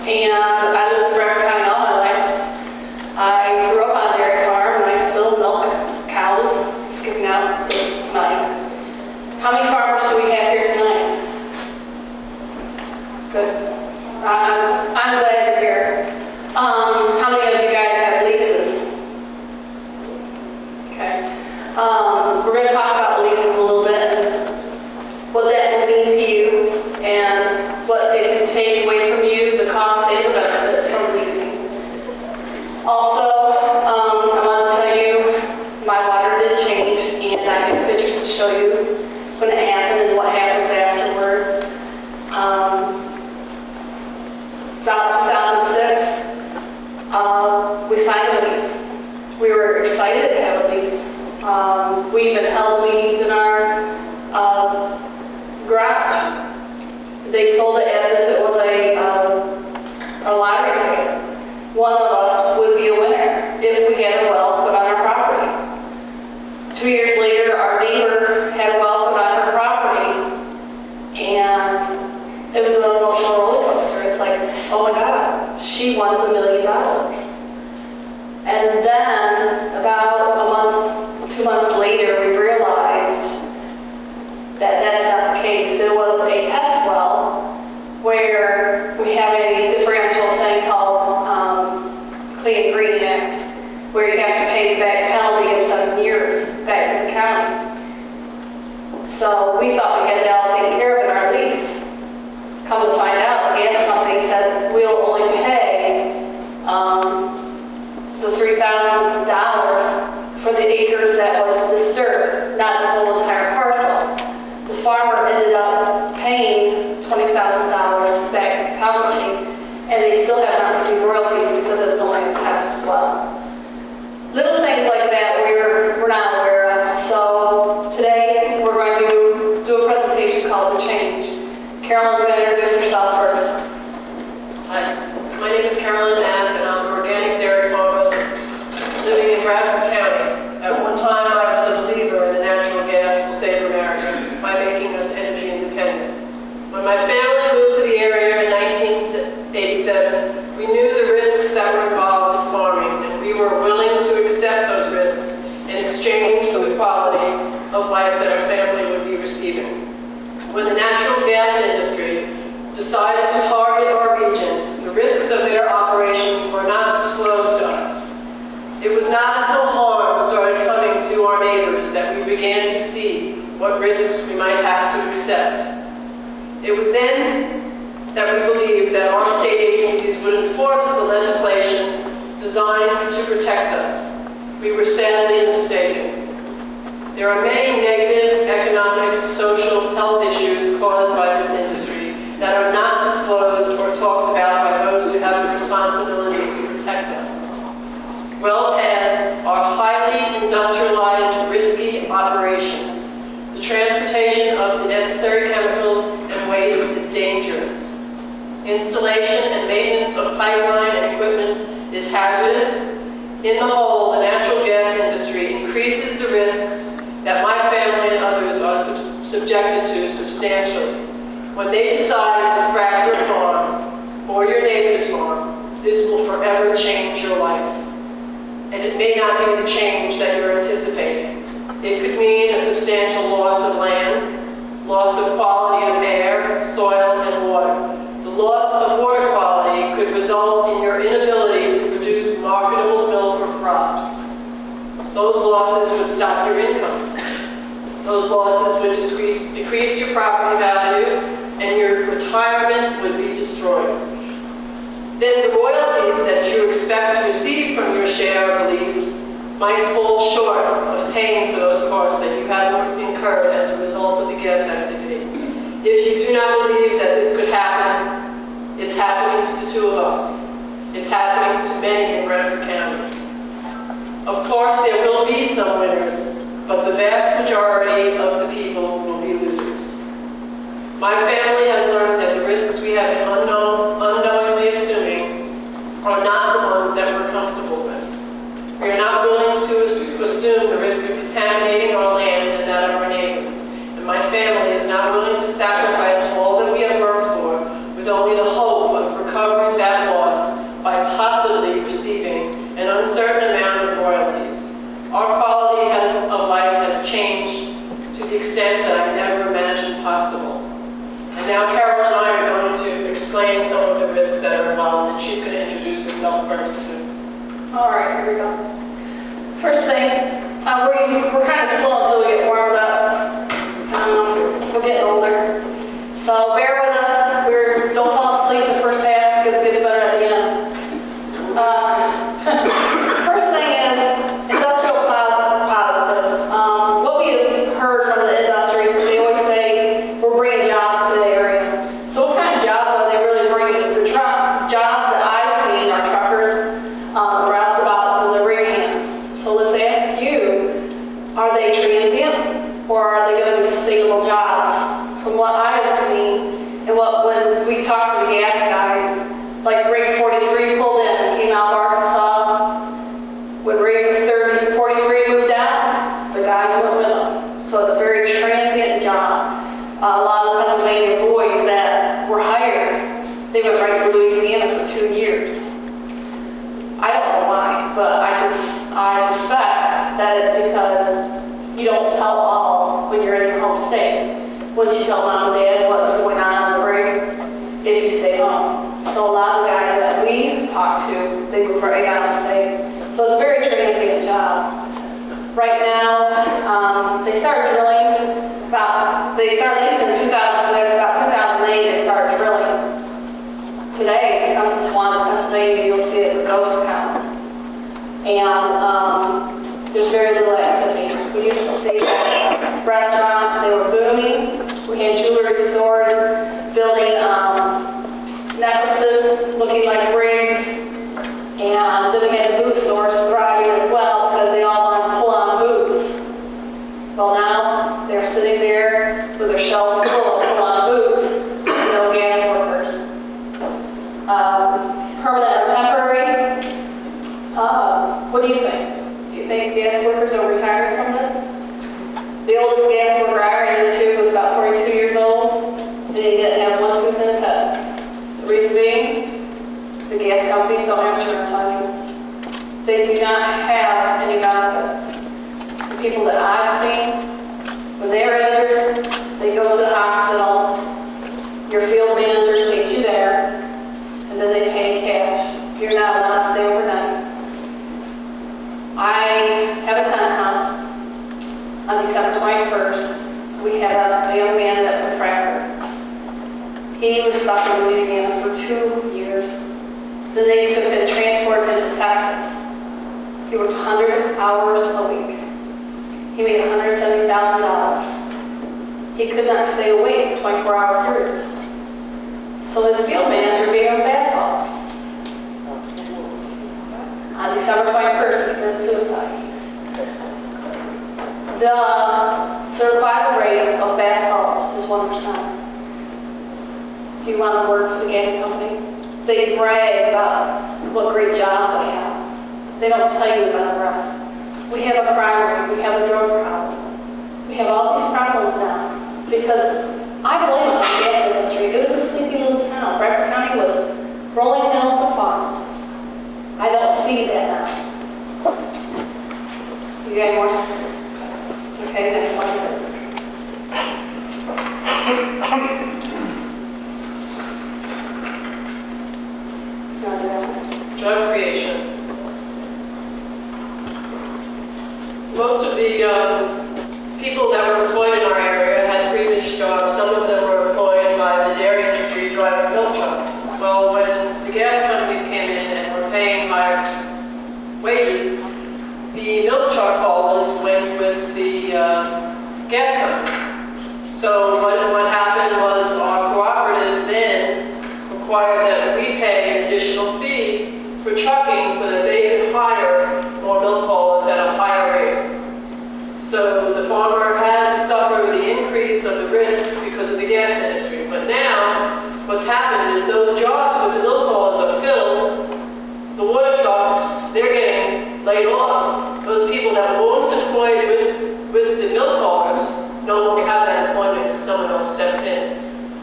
and I lived in Bradford County all my life. I grew up on a dairy farm, and I still milk cows, skipping out to 9. How many farmers do we have here tonight? Good. I'm glad you're here. How many of you guys have leases? Okay. We're going to talk about leases a little bit and what that will mean to you and what it can take away from you, the cost and the benefits from leasing. Also, I want to tell you my water did change, and I have pictures to show you when it happened and what happens afterwards. About 2006, we signed a lease. We were excited to have a lease. We even held meetings in our garage. They sold it as if it was a lottery ticket. One of us would be a winner if we had a well put on our property. 2 years later, our neighbor had a well put on her property, and it was an emotional roller coaster. It's like, oh my God, she won the $1 million. And then about a month, 2 months later, we realized that that's not the case. There was a test well where we have a differential thing called Clean Green Act, where you have to pay back penalty of 7 years back to the county. So we thought we had that all taken care of in our lease. Come to find out, the gas company said we'll only pay the $3,000 for the acres that was disturbed, not the whole entire parcel. The farmer ended up paying $20,000 back to the county, and they still have not received royalties because it was only a test well. Little things like that we're not aware of. So today we're going to do a presentation called The Change. Carolyn's going to introduce herself first. Hi, my name is Carolyn Knapp, and I'm an organic dairy farmer living in Bradford County. At one time, I was a believer in the natural gas will save America by making us energy independent. When my family moved to the area in 1987, we knew the risks that were involved in farming, and we were willing to accept those risks in exchange for the quality of life that our family would be receiving. When the natural gas industry decided to target our region, the risks of their operations were not disclosed to us. It was not until harm started coming to our neighbors that we began to see what risks we might have to accept. It was then that we believed that our state agencies would enforce the legislation designed to protect us. We were sadly mistaken. There are many negative economic, social, health issues caused by this industry that are not disclosed or talked about by those who have the responsibility to protect us. Well pads are highly industrialized, risky operations. The transportation of the necessary chemicals and waste is dangerous. Installation and maintenance of pipeline and equipment is hazardous. In the whole, the natural gas industry increases the risks that my family and others are subjected to substantially. When they decide to frack your farm or your neighbor's farm, this will forever change your life. And it may not be the change that you're anticipating. It could mean a substantial loss of land, loss of quality of air, soil, and water. The loss of water quality could result in your inability to produce marketable milk or crops. Those losses would stop your income. Those losses would decrease your property value, and your retirement would be destroyed. Then the royalties that you expect to receive from your share of the lease might fall short of paying for those costs that you have incurred as a result of the gas activity. If you do not believe that this could happen, it's happening to the two of us. It's happening to many in Bradford County. Of course, there will be some winners, but the vast majority of the people will be losers. My family has learned that the risks we have been unknowingly assuming are not the ones that we're comfortable with. We are not willing to assume the risk of contaminating our lands and that of our neighbors. And my family is not willing to sacrifice all that we have worked for with only the hope of recovering that changed to the extent that I never imagined possible. And now Carolyn and I are going to explain some of the risks that are involved, and she's going to introduce herself first too. All right, here we go. First thing, we're kind of slow until we get warmed up. We're getting older. So bear with us. Don't fall asleep in the first half because it gets better at the end. First thing is industrial positives. What we have heard from the industries, they always say we're bringing jobs to the area. So what kind of jobs are they really bringing? The jobs that I've seen are truckers, roustabouts, and the rig hands. So let's ask you, are they transient or are they going to be sustainable jobs? From what I've seen, and when we talked to the gas guys, like rig 43 pulled in, came out of Arkansas. When rig 43 moved out, the guys went with them. So it's a very transient job. A lot of the Pennsylvania boys that were hired, they went right to Louisiana for 2 years. I don't know why, but I suspect that it's because you don't tell all when you're in your home state. Once you tell mom and dad what's going on the rig, if you stay home. So a lot of the guys that we talked to, they move right out of state. So it's a very transient job. Right now, they started drilling they started at least in 2006, about 2008 they started drilling. Today, if you come to Tawana, Pennsylvania, you'll see it's a ghost town. And there's very little activity. We used to see that restaurants, they were booming. We had jewelry stores building necklaces looking like rigs, and then we had boot stores thriving as well because they all wanted to pull on boots. Well, now they're sitting there with their shelves full of pull on boots, no gas workers. Permanent or temporary? What do you think? Do you think gas workers are retiring from this? The oldest gas worker I ran into was about 42 years old, and he didn't have one tooth in his head. The reason being, the gas companies don't have insurance on you. They do not have any benefits. The people that I've seen, when they're injured, they go to the hospital, your field manager takes you there, and then they pay cash. You're not allowed to stay overnight. I have a tenant house. On December 21st, we had a young man that was a fracker. He was stuck in Louisiana for 2 years. Then they took him and transported him to Texas. He worked 100 hours a week. He made $170,000. He could not stay awake for 24-hour periods. So his field manager gave him bath salts. On December 21st, he committed suicide. The survival rate of bath salts is 1%. If you want to work for the gas company, they brag about what great jobs they have. They don't tell you about the rest. We have a crime rate, we have a drug problem. We have all these problems now because I blame it on the gas industry. It was a sleepy little town. Bradford County was rolling hills and farms. I don't see that now. You got more? Okay, next slide. Job creation. Most of the people that were employed in our area had previous jobs. Some of them were employed by the dairy industry driving milk trucks. Well, when the gas companies came in and were paying higher wages, the milk truck haulers went with the gas companies. So what happened was our cooperative then required that we pay an additional fee for trucking so that they could hire more milk haulers at a higher rate. So the farmer had to suffer the increase of the risks because of the gas industry. But now, what's happened is those jobs where the milk haulers are filled, the water trucks, they're getting laid off. Those people that were once employed with the milk haulers no longer have that employment because someone else stepped in.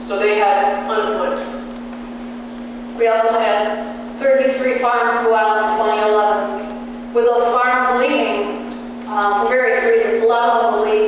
So they had unemployment. We also had 33 farms go out in 2011. With those farms leaving, for various reasons, a lot of them will leave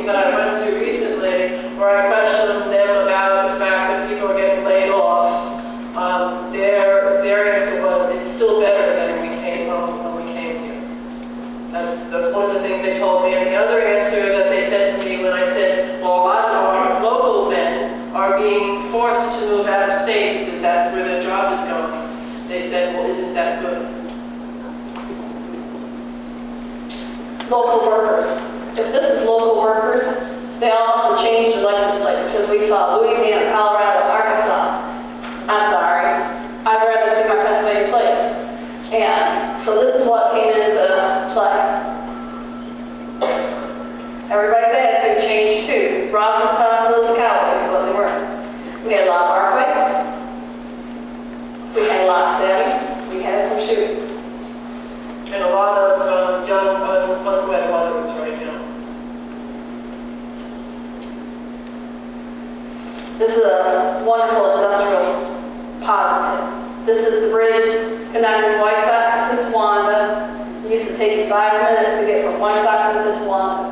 that I went to recently where I questioned them about the fact that people are getting laid off, their answer was, it's still better than when we came here. That's one of the things they told me. And the other answer that they said to me when I said, well, a lot of our local men are being forced to move out of state because that's where their job is going. They said, well, isn't that good? Local workers. If this is local workers, they also changed the license plates because we saw Louisiana, Colorado, Arkansas. I'm sorry. I'd rather see my Pennsylvania plates. And so this is what came into play. Everybody's attitude changed too. Rock and tough little cowboys is what they were. We had a lot of bar fights. We had a lot of stabbings. We had some shooting. And a lot of young, unwed mothers right now. This is a wonderful industrial positive. This is the bridge connecting White Sox to Towanda. It used to take you 5 minutes to get from White Sox to Towanda.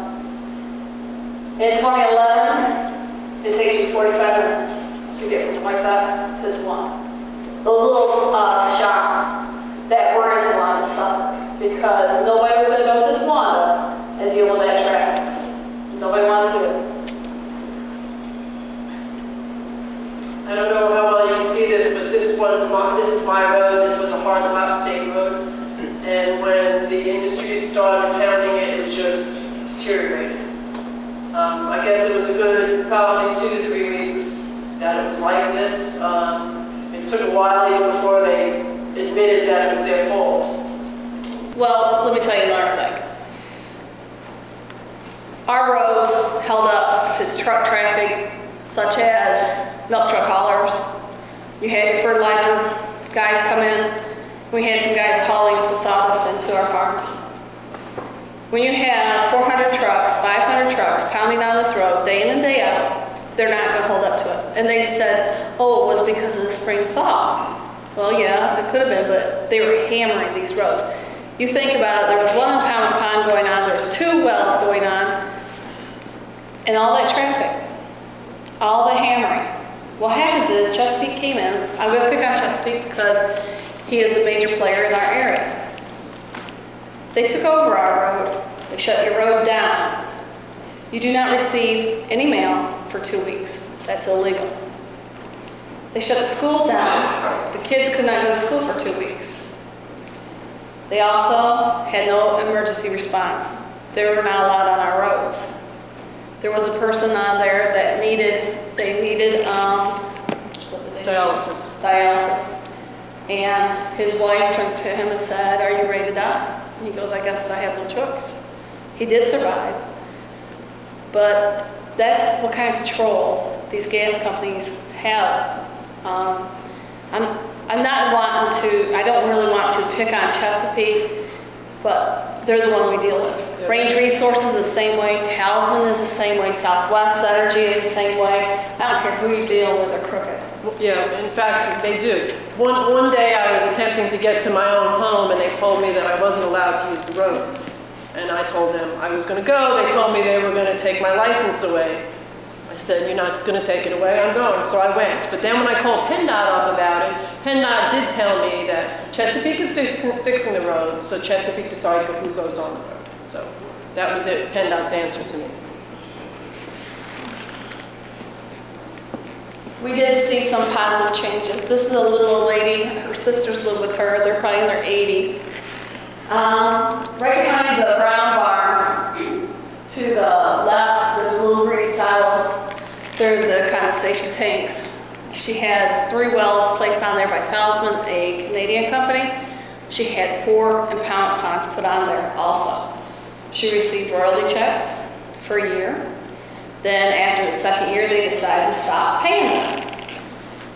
In 2011, it takes you 45 minutes to get from White Sox to Towanda. Those little shops that were in Towanda suffered because nobody was going to go to Towanda and deal with that traffic. Nobody wanted to do it. I don't know how well you can see this, but this is my road. This was a hard lap state road. And when the industry started pounding it, it just deteriorated. I guess it was a good probably 2 to 3 weeks that it was like this. It took a while even before they admitted that it was their fault. Well, let me tell you another thing. Our roads held up to truck traffic, such as milk truck haulers. You had your fertilizer guys come in. We had some guys hauling some sawdust into our farms. When you have 400 trucks, 500 trucks pounding down this road day in and day out, they're not going to hold up to it. And they said, oh, it was because of the spring thaw. Well, yeah, it could have been, but they were hammering these roads. You think about it, there was 1 impound pond going on, there was 2 wells going on, and all that traffic, all the hammering. What happens is Chesapeake came in. I'm going to pick on Chesapeake because he is the major player in our area. They took over our road. They shut your road down. You do not receive any mail for 2 weeks. That's illegal. They shut the schools down. The kids could not go to school for 2 weeks. They also had no emergency response. They were not allowed on our roads. There was a person on there that needed dialysis. And his wife turned to him and said, are you ready to die? And he goes, I guess I have no choice. He did survive. But that's what kind of control these gas companies have. I don't really want to pick on Chesapeake, but they're the one we deal with. Yep. Range Resources is the same way, Talisman is the same way, Southwest Energy is the same way. I don't care who you deal with, they're crooked. Yeah, in fact, they do. One day I was attempting to get to my own home and they told me that I wasn't allowed to use the road. And I told them I was going to go. They told me they were going to take my license away. I said, you're not going to take it away, I'm going. So I went. But then when I called PennDOT up about it, PennDOT did tell me that Chesapeake is fixing the road, so Chesapeake decided who goes on the road. So that was PennDOT's answer to me. We did see some positive changes. This is a little old lady. Her sisters live with her. They're probably in their 80s. Right behind the brown barn, to the left, there's little green silos. They're the condensation tanks. She has 3 wells placed on there by Talisman, a Canadian company. She had 4 impound ponds put on there also. She received royalty checks for a year. Then after the 2nd year, they decided to stop paying them.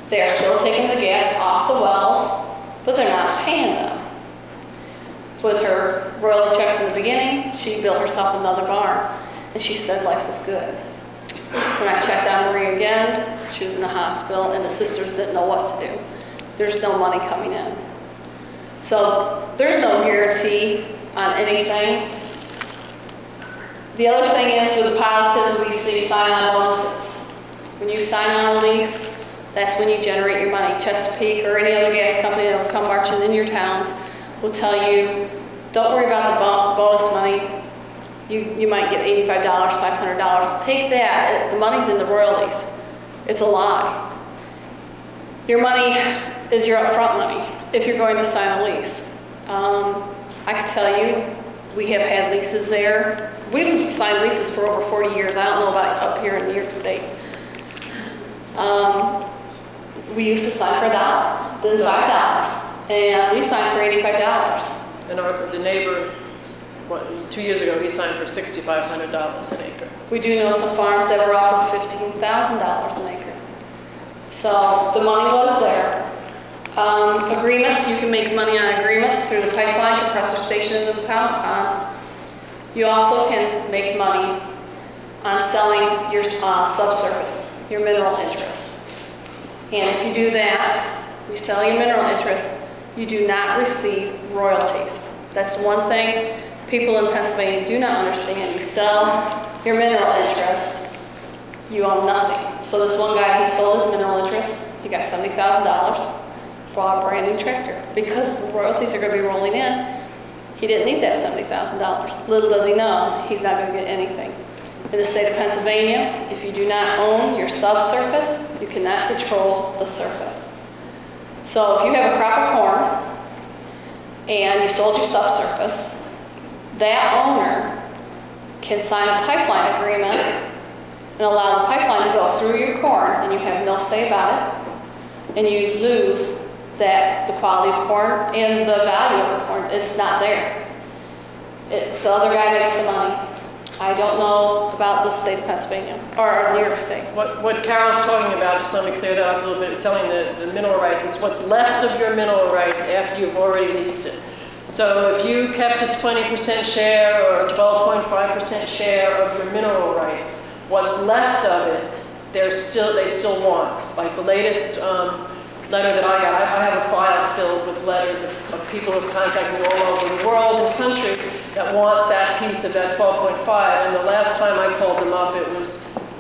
They are still taking the gas off the wells, but they're not paying them. With her royalty checks in the beginning, she built herself another barn, and she said life was good. When I checked on Marie again, she was in the hospital, and the sisters didn't know what to do. There's no money coming in. So there's no guarantee on anything. The other thing is with the positives, we see sign-on bonuses. When you sign on a lease, that's when you generate your money. Chesapeake or any other gas company that will come marching in your towns will tell you, don't worry about the bonus money. You might get $85, $500. Take that. The money's in the royalties. It's a lie. Your money is your upfront money if you're going to sign a lease. I can tell you, we have had leases there. We've signed leases for over 40 years. I don't know about up here in New York State. We used to sign for $1, then $5, and we signed for $85. And the neighbor, 2 years ago, he signed for $6,500 an acre. We do know some farms that were offered $15,000 an acre. So the money was there. Agreements, you can make money on agreements through the pipeline, compressor station, and the impoundment ponds. You also can make money on selling your subsurface, your mineral interest. And if you do that, you sell your mineral interest, you do not receive royalties. That's one thing people in Pennsylvania do not understand. You sell your mineral interest, you own nothing. So this one guy, he sold his mineral interest, he got $70,000, bought a brand new tractor. Because the royalties are going to be rolling in, he didn't need that $70,000. Little does he know, he's not going to get anything. In the state of Pennsylvania, if you do not own your subsurface, you cannot control the surface. So if you have a crop of corn and you sold your subsurface, that owner can sign a pipeline agreement and allow the pipeline to go through your corn, and you have no say about it, and you lose the quality of corn and the value of the corn. It's not there. The other guy makes the money. I don't know about the state of Pennsylvania or New York State. What Carol's talking about, just let me clear that up a little bit, it's selling the mineral rights. It's what's left of your mineral rights after you've already leased it. So if you kept its 20% share or a 12.5% share of your mineral rights, what's left of it, they still want. Like the latest letter that I got, I have a file filled with letters of people who've contacted me all over the world and country that want that piece of that 12.5. And the last time I called them up,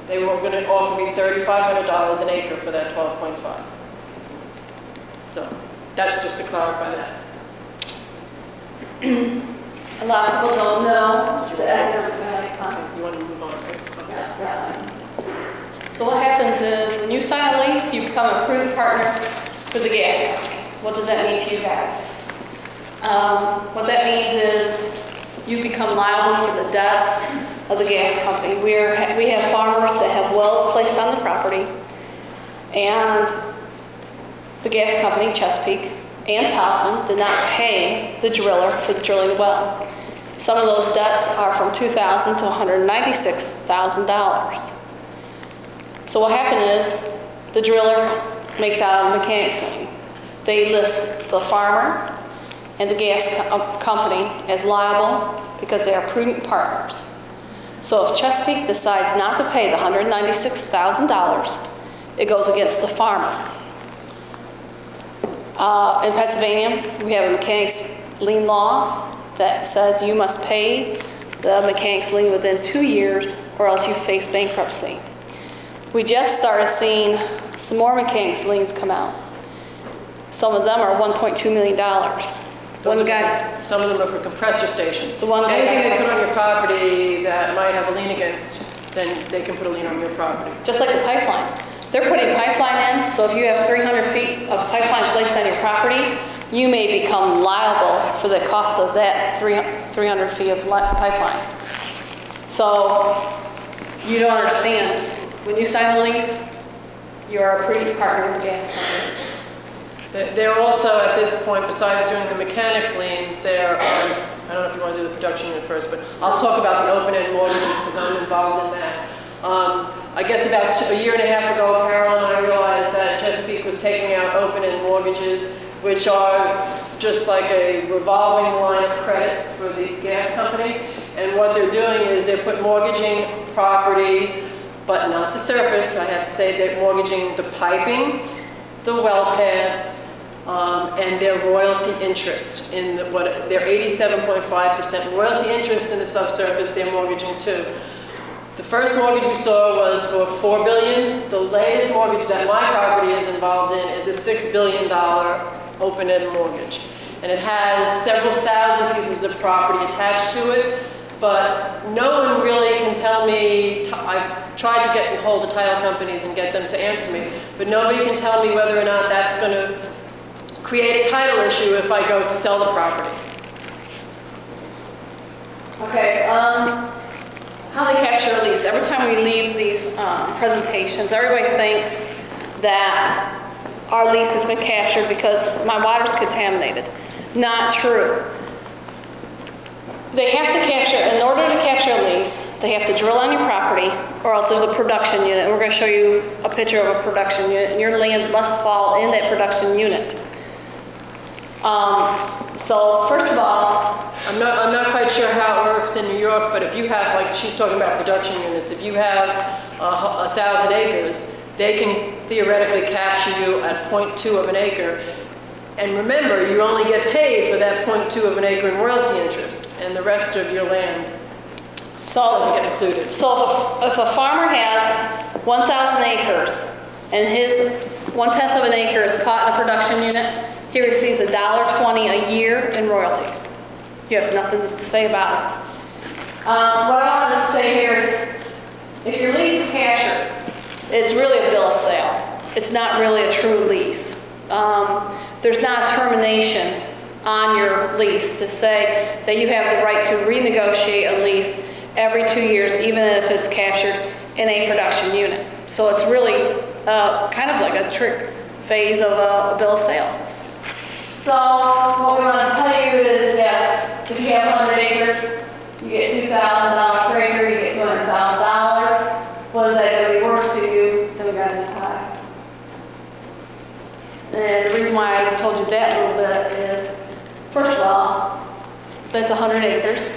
they were going to offer me $3,500 an acre for that 12.5. So that's just to clarify that. A lot of people don't know that. You want to move on, right? Okay. Yeah. So what happens is when you sign a lease, you become a prudent partner with the gas company. What does that mean to you guys? What that means is you become liable for the debts of the gas company. We have farmers that have wells placed on the property, and the gas company, Chesapeake, and Townsend did not pay the driller for the drilling the well. Some of those debts are from $2,000 to $196,000. So what happened is the driller makes out a mechanic's lien. They list the farmer and the gas company as liable because they are prudent partners. So if Chesapeake decides not to pay the $196,000, it goes against the farmer. In Pennsylvania, we have a mechanic's lien law that says you must pay the mechanic's lien within 2 years or else you face bankruptcy. We just started seeing some more mechanic's liens come out. Some of them are $1.2 million. Some of them are for compressor stations. The one guy anything they put on your property that might have a lien against, then they can put a lien on your property. Just like the pipeline. They're putting pipeline in, so if you have 300 feet of pipeline placed on your property, you may become liable for the cost of that 300 feet of pipeline. So you don't understand. When you sign a lease, you're a prudent partner with the gas company. They're also, at this point, besides doing the mechanics liens, I don't know if you want to do the production unit first, but I'll talk about the open-end mortgages because I'm involved in that. I guess about a year and a half ago, Carolyn and I realized that Chesapeake was taking out open-end mortgages, which are just like a revolving line of credit for the gas company. And what they're doing is they're mortgaging property, but not the surface. I have to say they're mortgaging the piping, the well pads, and their royalty interest in their 87.5% royalty interest in the subsurface they're mortgaging to. The first mortgage we saw was for $4 billion. The latest mortgage that my property is involved in is a $6 billion open-end mortgage. And it has several thousand pieces of property attached to it, but no one really can tell me. I've tried to get hold of title companies and get them to answer me, but nobody can tell me whether or not that's going to create a title issue if I go to sell the property. Okay, how they capture a lease. Every time we leave these presentations, everybody thinks that our lease has been captured because my water's contaminated. Not true. They have to capture, in order to capture a lease, they have to drill on your property, or else there's a production unit. We're going to show you a picture of a production unit, and your land must fall in that production unit. So first of all, I'm not quite sure how it works in New York, but if you have, like she's talking about production units, if you have 1,000 acres, they can theoretically capture you at 0.2 of an acre. And remember, you only get paid for that 0.2 of an acre in royalty interest, and the rest of your land doesn't get included. So if a farmer has 1,000 acres, and his 1/10 of an acre is caught in a production unit, he receives $1.20 a year in royalties. You have nothing to say about it. What I wanted to say here is, if your lease is captured, it's really a bill of sale. It's not really a true lease. There's not a termination on your lease to say that you have the right to renegotiate a lease every 2 years, even if it's captured in a production unit. So it's really kind of like a trick phase of a bill of sale. So what we want to tell you is, yes, if you have 100 acres, you get $2,000 per acre, you get $200,000. What is that going to be worth to you? Then we got to pie. And the reason why I told you that a little bit is, first of all, that's 100 acres.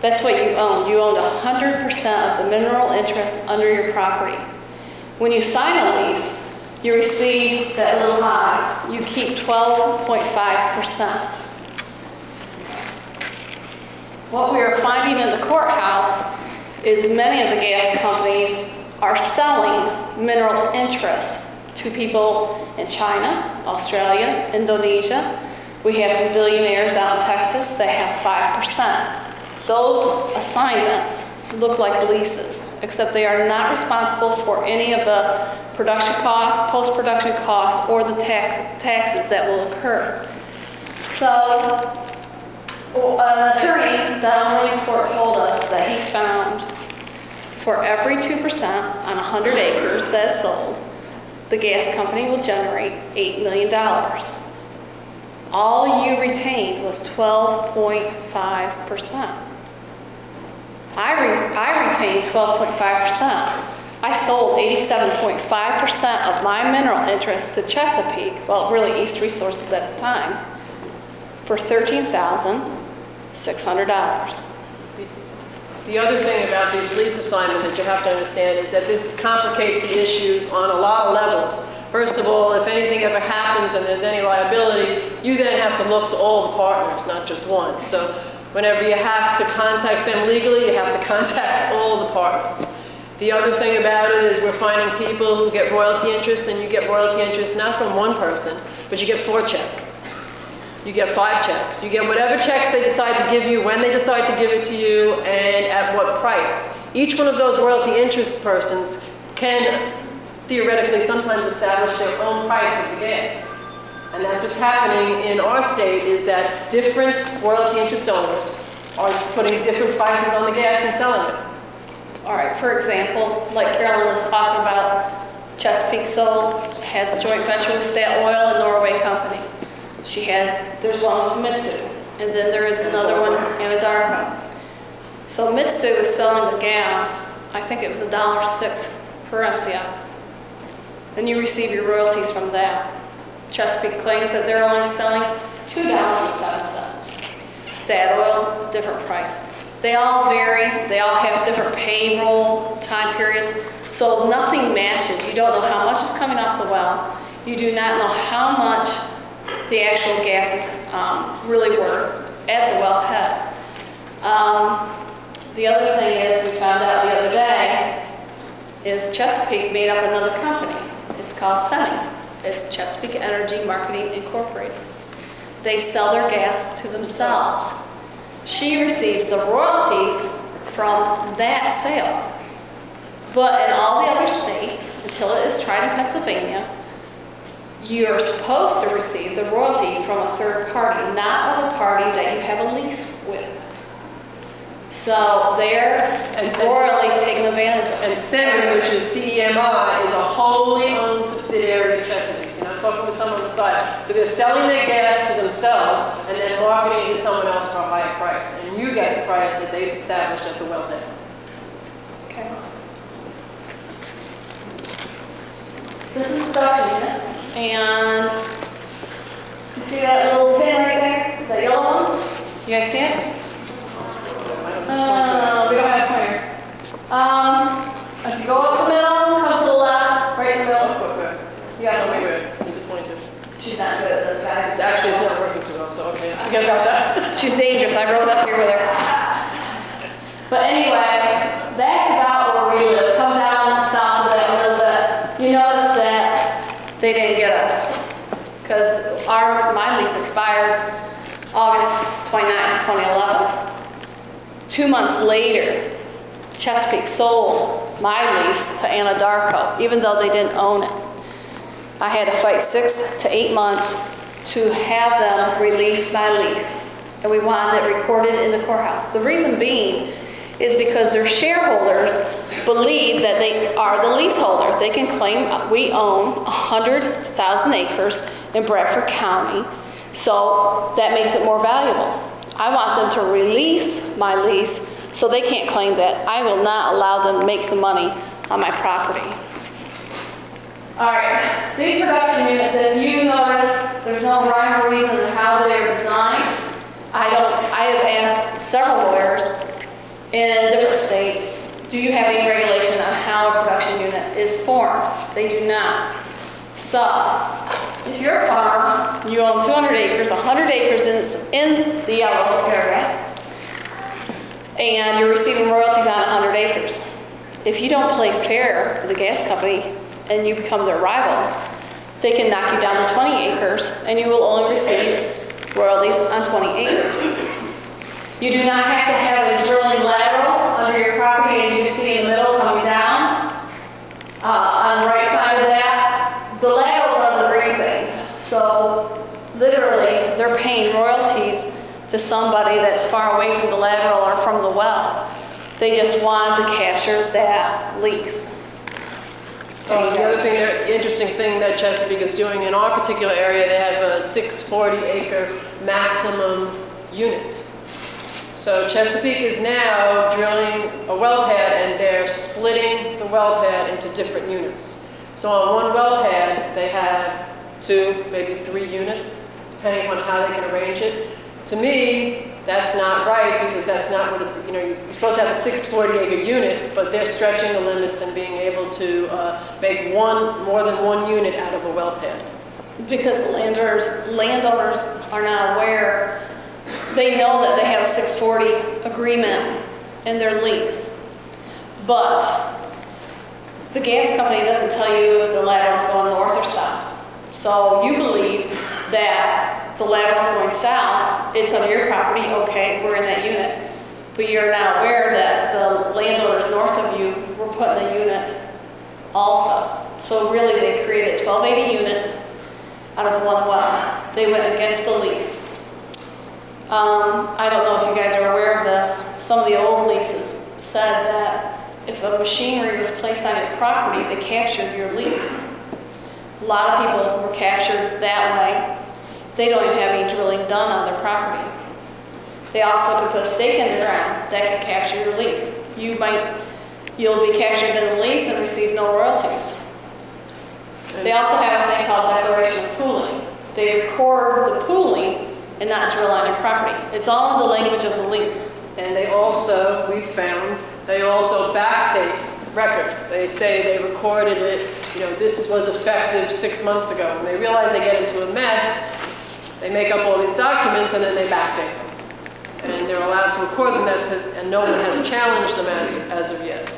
That's what you own. You owned 100% of the mineral interest under your property. When you sign a lease, you receive that little I. You keep 12.5%. What we are finding in the courthouse is many of the gas companies are selling mineral interest to people in China, Australia, Indonesia. We have some billionaires out in Texas that have 5%. Those assignments look like leases, except they are not responsible for any of the production costs, post-production costs, or the taxes that will occur. So, an attorney down in Williamsport told us that he found for every 2% on 100 acres that is sold, the gas company will generate $8 million. All you retained was 12.5%. I retained 12.5%. I sold 87.5% of my mineral interest to Chesapeake, well, really East Resources at the time, for $13,600. The other thing about these lease assignments that you have to understand is that this complicates the issues on a lot of levels. First of all, if anything ever happens and there's any liability, you then have to look to all the partners, not just one. So whenever you have to contact them legally, you have to contact all the partners. The other thing about it is we're finding people who get royalty interest, and you get royalty interest not from one person, but you get 4 checks. You get 5 checks. You get whatever checks they decide to give you, when they decide to give it to you, and at what price. Each one of those royalty interest persons can theoretically sometimes establish their own price of the gas. And that's what's happening in our state, is that different royalty interest owners are putting different prices on the gas and selling it. All right, for example, like Carolyn was talking about, Chesapeake sold, has a joint venture with Stat Oil and Norway Company. There's one with Mitsui, and then there is another one, Anadarko. So Mitsui was selling the gas, I think it was $1.06 per MCI. Then you receive your royalties from that. Chesapeake claims that they're only selling $2.07. Stat Oil, different price. They all vary. They all have different payroll time periods. So nothing matches. You don't know how much is coming off the well. You do not know how much the actual gas is really worth at the wellhead. The other thing is, we found out the other day, is Chesapeake made up another company. It's called Semi. It's Chesapeake Energy Marketing Incorporated. They sell their gas to themselves. She receives the royalties from that sale. But in all the other states, until it is tried in Pennsylvania, you're supposed to receive the royalty from a third party, not of a party that you have a lease with. So they're royally taking advantage of it. And Semi, which is CEMI, is a wholly owned subsidiary of Chesapeake. You're not talking with someone on the side. So they're selling their gas to themselves and then marketing it to someone else for a higher price. And you get the price that they've established at the wellhead. Okay. This is the production unit. And you see that little pin right there? That yellow one? You guys see it? We don't have a pointer. If you go up the middle, come to the left, right in the middle. You got the pointer. He's a pointer. She's not good at this, guys. It's not working too well, so okay, forget about that. She's dangerous. I rode up here with her. But anyway, that's about where we live. Come down south of that a little bit. You notice that they didn't get us because my lease expired August 29th, 2011. 2 months later, Chesapeake sold my lease to Anadarko, even though they didn't own it. I had to fight 6 to 8 months to have them release my lease, and we wanted it recorded in the courthouse. The reason being is because their shareholders believe that they are the leaseholder. They can claim we own 100,000 acres in Bradford County, so that makes it more valuable. I want them to release my lease so they can't claim that. I will not allow them to make the money on my property. All right, these production units, if you notice, there's no rhyme or reason in how they're designed. I have asked several lawyers in different states, do you have any regulation on how a production unit is formed? They do not. So, if you're a farmer, you own 200 acres, 100 acres is in the yellow area, and you're receiving royalties on 100 acres. If you don't play fair with the gas company and you become their rival, they can knock you down to 20 acres and you will only receive royalties on 20 acres. You do not have to have a drilling lateral under your property, as you can see in the middle coming down. On the right side of that, the laterals are the green things. So literally, they're paying royalties to somebody that's far away from the lateral or from the well. They just wanted to capture that lease. The other thing, the interesting thing that Chesapeake is doing in our particular area, they have a 640-acre maximum unit. So Chesapeake is now drilling a well pad and they're splitting the well pad into different units. So on one well pad, they have 2, maybe 3 units, depending on how they can arrange it. To me, that's not right because that's not what it's, you're supposed to have a 640-acre unit, but they're stretching the limits and being able to make more than one unit out of a well pad. Because landowners are not aware. They know that they have a 640 agreement in their lease, but the gas company doesn't tell you if the lateral is going north or south. So you believe that the lateral is going south, it's on your property, okay, we're in that unit. But you're not aware that the landowners north of you were put in a unit also. So really they created 1280 units out of one well. They went against the lease. I don't know if you guys are aware of this. Some of the old leases said that if a machinery was placed on your property, they captured your lease. A lot of people were captured that way. They don't even have any drilling done on their property. They also could put a stake in the ground that could capture your lease. You'll be captured in the lease and receive no royalties. They also have a thing called declaration of pooling. They record the pooling and not drill on your property. It's all in the language of the lease. And they also, we found, they also backdate records. They say they recorded it, this was effective 6 months ago. When they realize they get into a mess, They make up all these documents and then they backdate them. And they're allowed to record them, and no one has challenged them as of yet.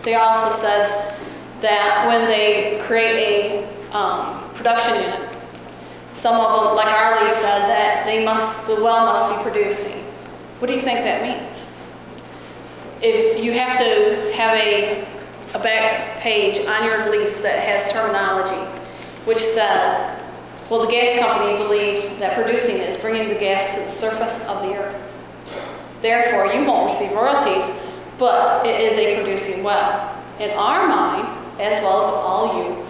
They also said that when they create a production unit, some of them, like our lease said, that the well must be producing. What do you think that means? If you have to have a back page on your lease that has terminology, which says, well, the gas company believes that producing is bringing the gas to the surface of the earth. Therefore, you won't receive royalties, but it is a producing well. In our mind, as well as all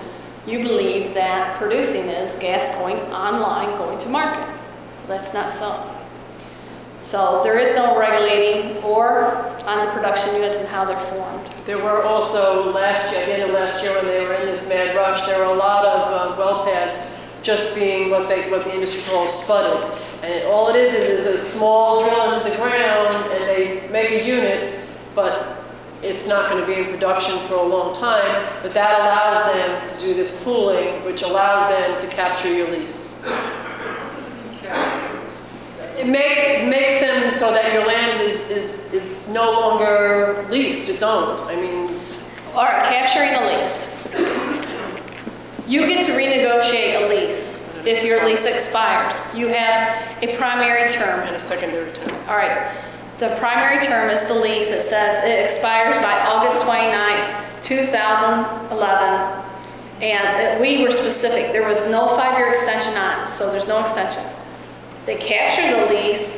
you believe that producing is gas going online, going to market. That's not so. So there is no regulating or on the production units and how they're formed. There were also last year, at the end of last year when they were in this mad rush, there were a lot of well pads just being what the industry calls spudded. And all it is a small drill into the ground and they make a unit, but it's not going to be in production for a long time, but that allows them to do this pooling, which allows them to capture your lease. It makes them so that your land is no longer leased, it's owned. I mean... All right, capturing a lease. You get to renegotiate a lease if your lease expires. You have a primary term. And a secondary term. All right. The primary term is the lease. It says it expires by August 29th, 2011. And we were specific. There was no 5-year extension on it, so there's no extension. They captured the lease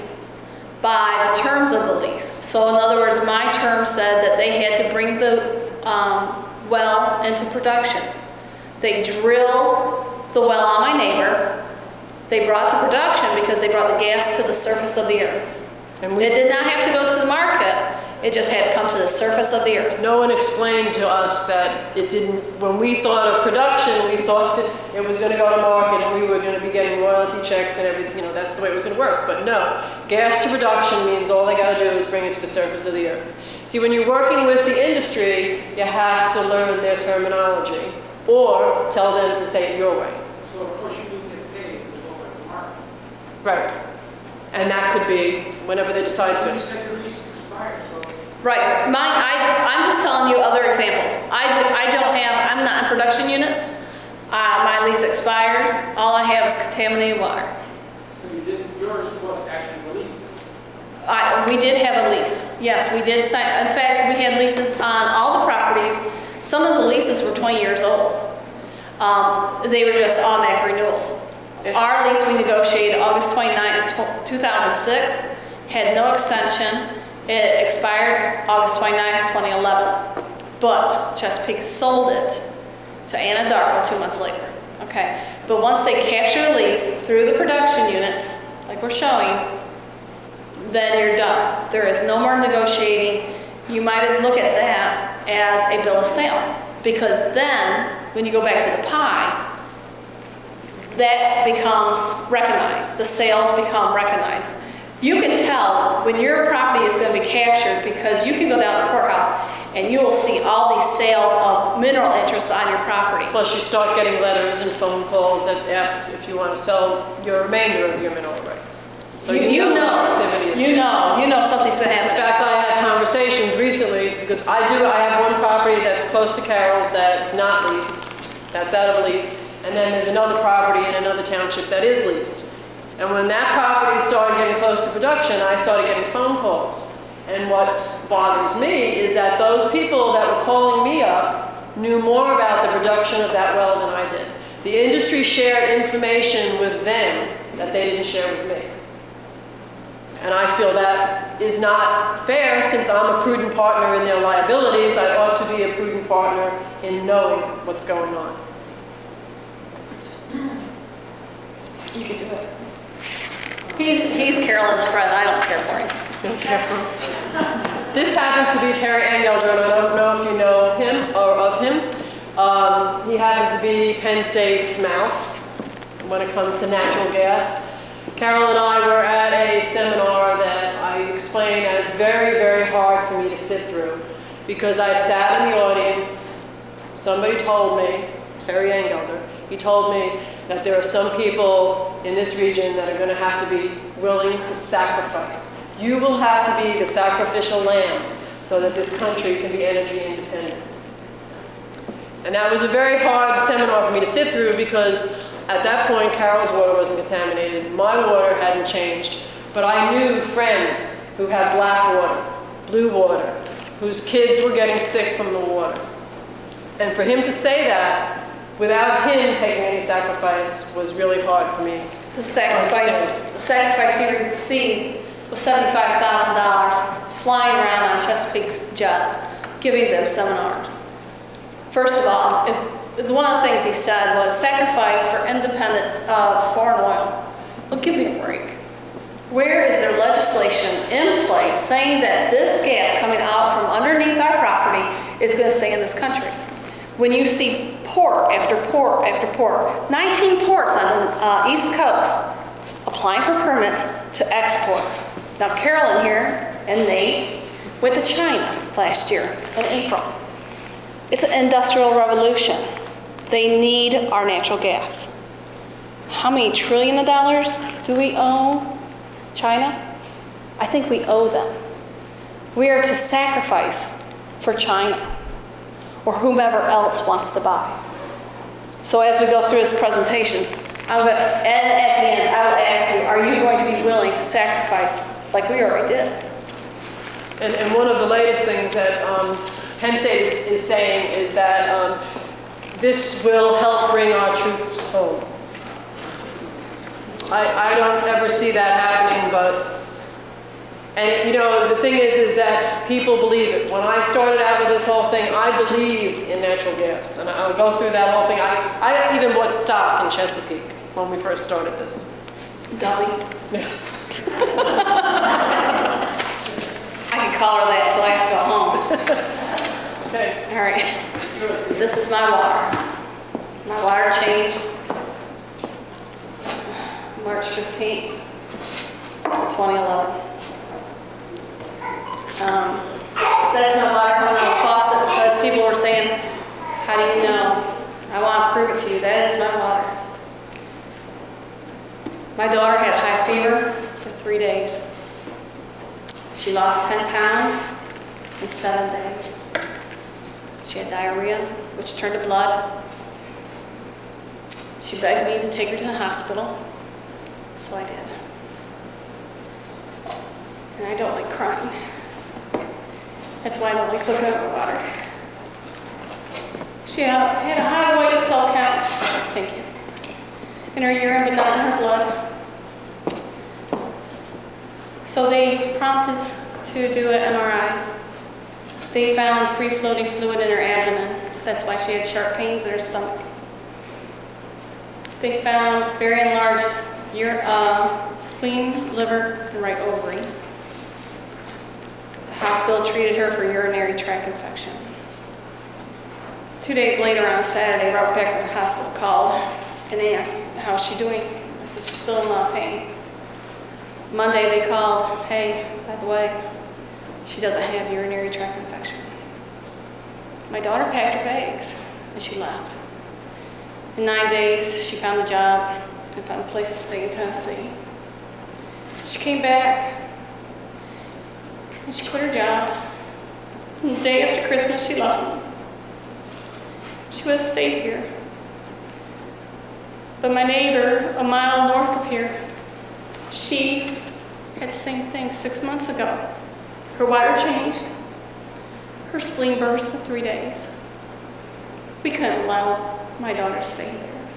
by the terms of the lease. So in other words, my term said that they had to bring the well into production. They drill the well on my neighbor. They brought to production because they brought the gas to the surface of the earth. And it did not have to go to the market. It just had to come to the surface of the earth. No one explained to us that it didn't, when we thought of production, we thought that it was going to go to market and we were going to be getting royalty checks and everything, that's the way it was going to work. But no, gas to production means all they got to do is bring it to the surface of the earth. See, when you're working with the industry, you have to learn their terminology or tell them to say it your way. So of course you didn't get paid to go at the market. Right. And that could be whenever they decide to. You said your lease expired, so... Right. I'm just telling you other examples. I'm not in production units. My lease expired. All I have is contaminated water. So yours was actually the lease? We did have a lease. Yes, we did sign. In fact, we had leases on all the properties. Some of the leases were 20 years old. They were just automatic renewals. Our lease we negotiated August 29th, 2006, had no extension. It expired August 29th, 2011. But Chesapeake sold it to Anadarko 2 months later. Okay. But once they capture a lease through the production units, like we're showing, then you're done. There is no more negotiating. You might as look at that as a bill of sale. Because then, when you go back to the pie, that becomes recognized. The sales become recognized. You can tell when your property is going to be captured because you can go down to the courthouse and you will see all these sales of mineral interests on your property. Plus you start getting letters and phone calls that ask if you want to sell your remainder of your mineral rights. So you know activity is you know something's going to happen. In fact, I had conversations recently because I have one property that's close to Carol's that's not leased. That's out of lease. And then there's another property in another township that is leased. And when that property started getting close to production, I started getting phone calls. And what bothers me is that those people that were calling me up knew more about the production of that well than I did. The industry shared information with them that they didn't share with me. And I feel that is not fair since I'm a prudent partner in their liabilities. I ought to be a prudent partner in knowing what's going on. You could do it. He's Carolyn's friend. I don't care for him. You don't care for him? This happens to be Terry Engelder, and I don't know if you know him or of him. He happens to be Penn State's mouth when it comes to natural gas. Carol and I were at a seminar that I explained as very, very hard for me to sit through because I sat in the audience. Somebody told me, Terry Engelder, he told me that there are some people people in this region that are going to have to be willing to sacrifice. You will have to be the sacrificial lambs so that this country can be energy independent. And that was a very hard seminar for me to sit through because at that point, Carol's water wasn't contaminated. My water hadn't changed. But I knew friends who had black water, blue water, whose kids were getting sick from the water. And for him to say that, without him taking any sacrifice, was really hard for me. The sacrifice he received was $75,000 flying around on Chesapeake's jet, giving them seminars. First of all, one of the things he said was sacrifice for independence of foreign oil. Well, give me a break. Where is there legislation in place saying that this gas coming out from underneath our property is going to stay in this country? When you see port after port after port, 19 ports on the East Coast applying for permits to export. Now Carolyn here and Nate went to China last year in April. It's an industrial revolution. They need our natural gas. How many trillion of dollars do we owe China? I think we owe them. We are to sacrifice for China or whomever else wants to buy. So as we go through this presentation, and at the end, I will ask you, are you going to be willing to sacrifice like we already did? And one of the latest things that Penn State is saying is that this will help bring our troops home. I don't ever see that happening, but, and you know, the thing is that people believe it. When I started out with this whole thing, I believed in natural gas, and I'll go through that whole thing. I even bought stock in Chesapeake when we first started this. Dummy. Yeah. I can call her that until I have to go home. Okay. All right. This is my water. My water changed March 15th, 2011. That's my water coming out of the faucet because people were saying, how do you know? I want to prove it to you. That is my water. My daughter had a high fever for 3 days. She lost 10 pounds in 7 days. She had diarrhea, which turned to blood. She begged me to take her to the hospital, so I did. And I don't like crying. That's why I don't like looking at my water. She had a high white cell count, thank you, in her urine, but not in her blood. So they prompted to do an MRI. They found free-floating fluid in her abdomen. That's why she had sharp pains in her stomach. They found very enlarged spleen, liver, and right ovary. The hospital treated her for urinary tract infection. 2 days later, on a Saturday, Robert Becker Hospital called and they asked, how's she doing? I said, she's still in a lot of pain. Monday, they called, hey, by the way, she doesn't have urinary tract infection. My daughter packed her bags and she left. In 9 days, she found a job and found a place to stay in Tennessee. She came back and she quit her job. And the day after Christmas, she left me. She would have stayed here. But my neighbor, a mile north of here, she had the same thing 6 months ago. Her water changed. Her spleen burst in 3 days. We couldn't allow my daughter to stay there.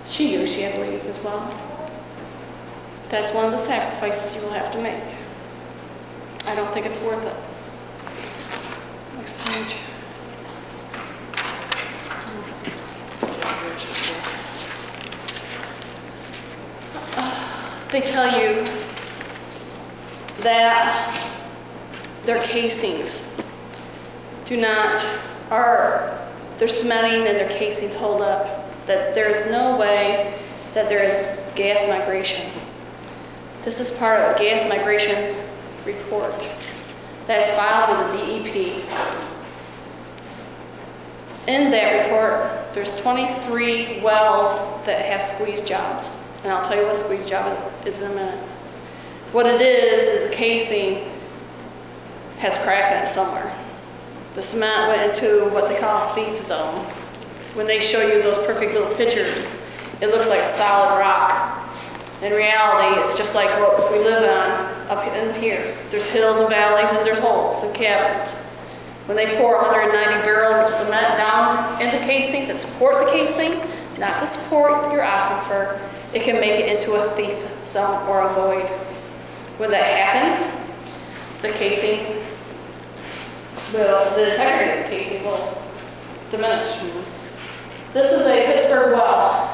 She knew she had to leave as well. That's one of the sacrifices you will have to make. I don't think it's worth it. Next page. They tell you that their casings their cementing and their casings hold up, that there's no way that there is gas migration. This is part of a gas migration report that is filed with the DEP. In that report, there's 23 wells that have squeeze jobs. And I'll tell you what a squeeze job is in a minute. What it is the casing has crack in it somewhere. The cement went into what they call a thief zone. When they show you those perfect little pictures, it looks like a solid rock. In reality, it's just like what we live on up in here. There's hills and valleys and there's holes and caverns. When they pour 190 barrels of cement down in the casing to support the casing, not to support your aquifer, it can make it into a thief zone or a void. When that happens, the casing the integrity of the casing will diminish. This is a Pittsburgh well.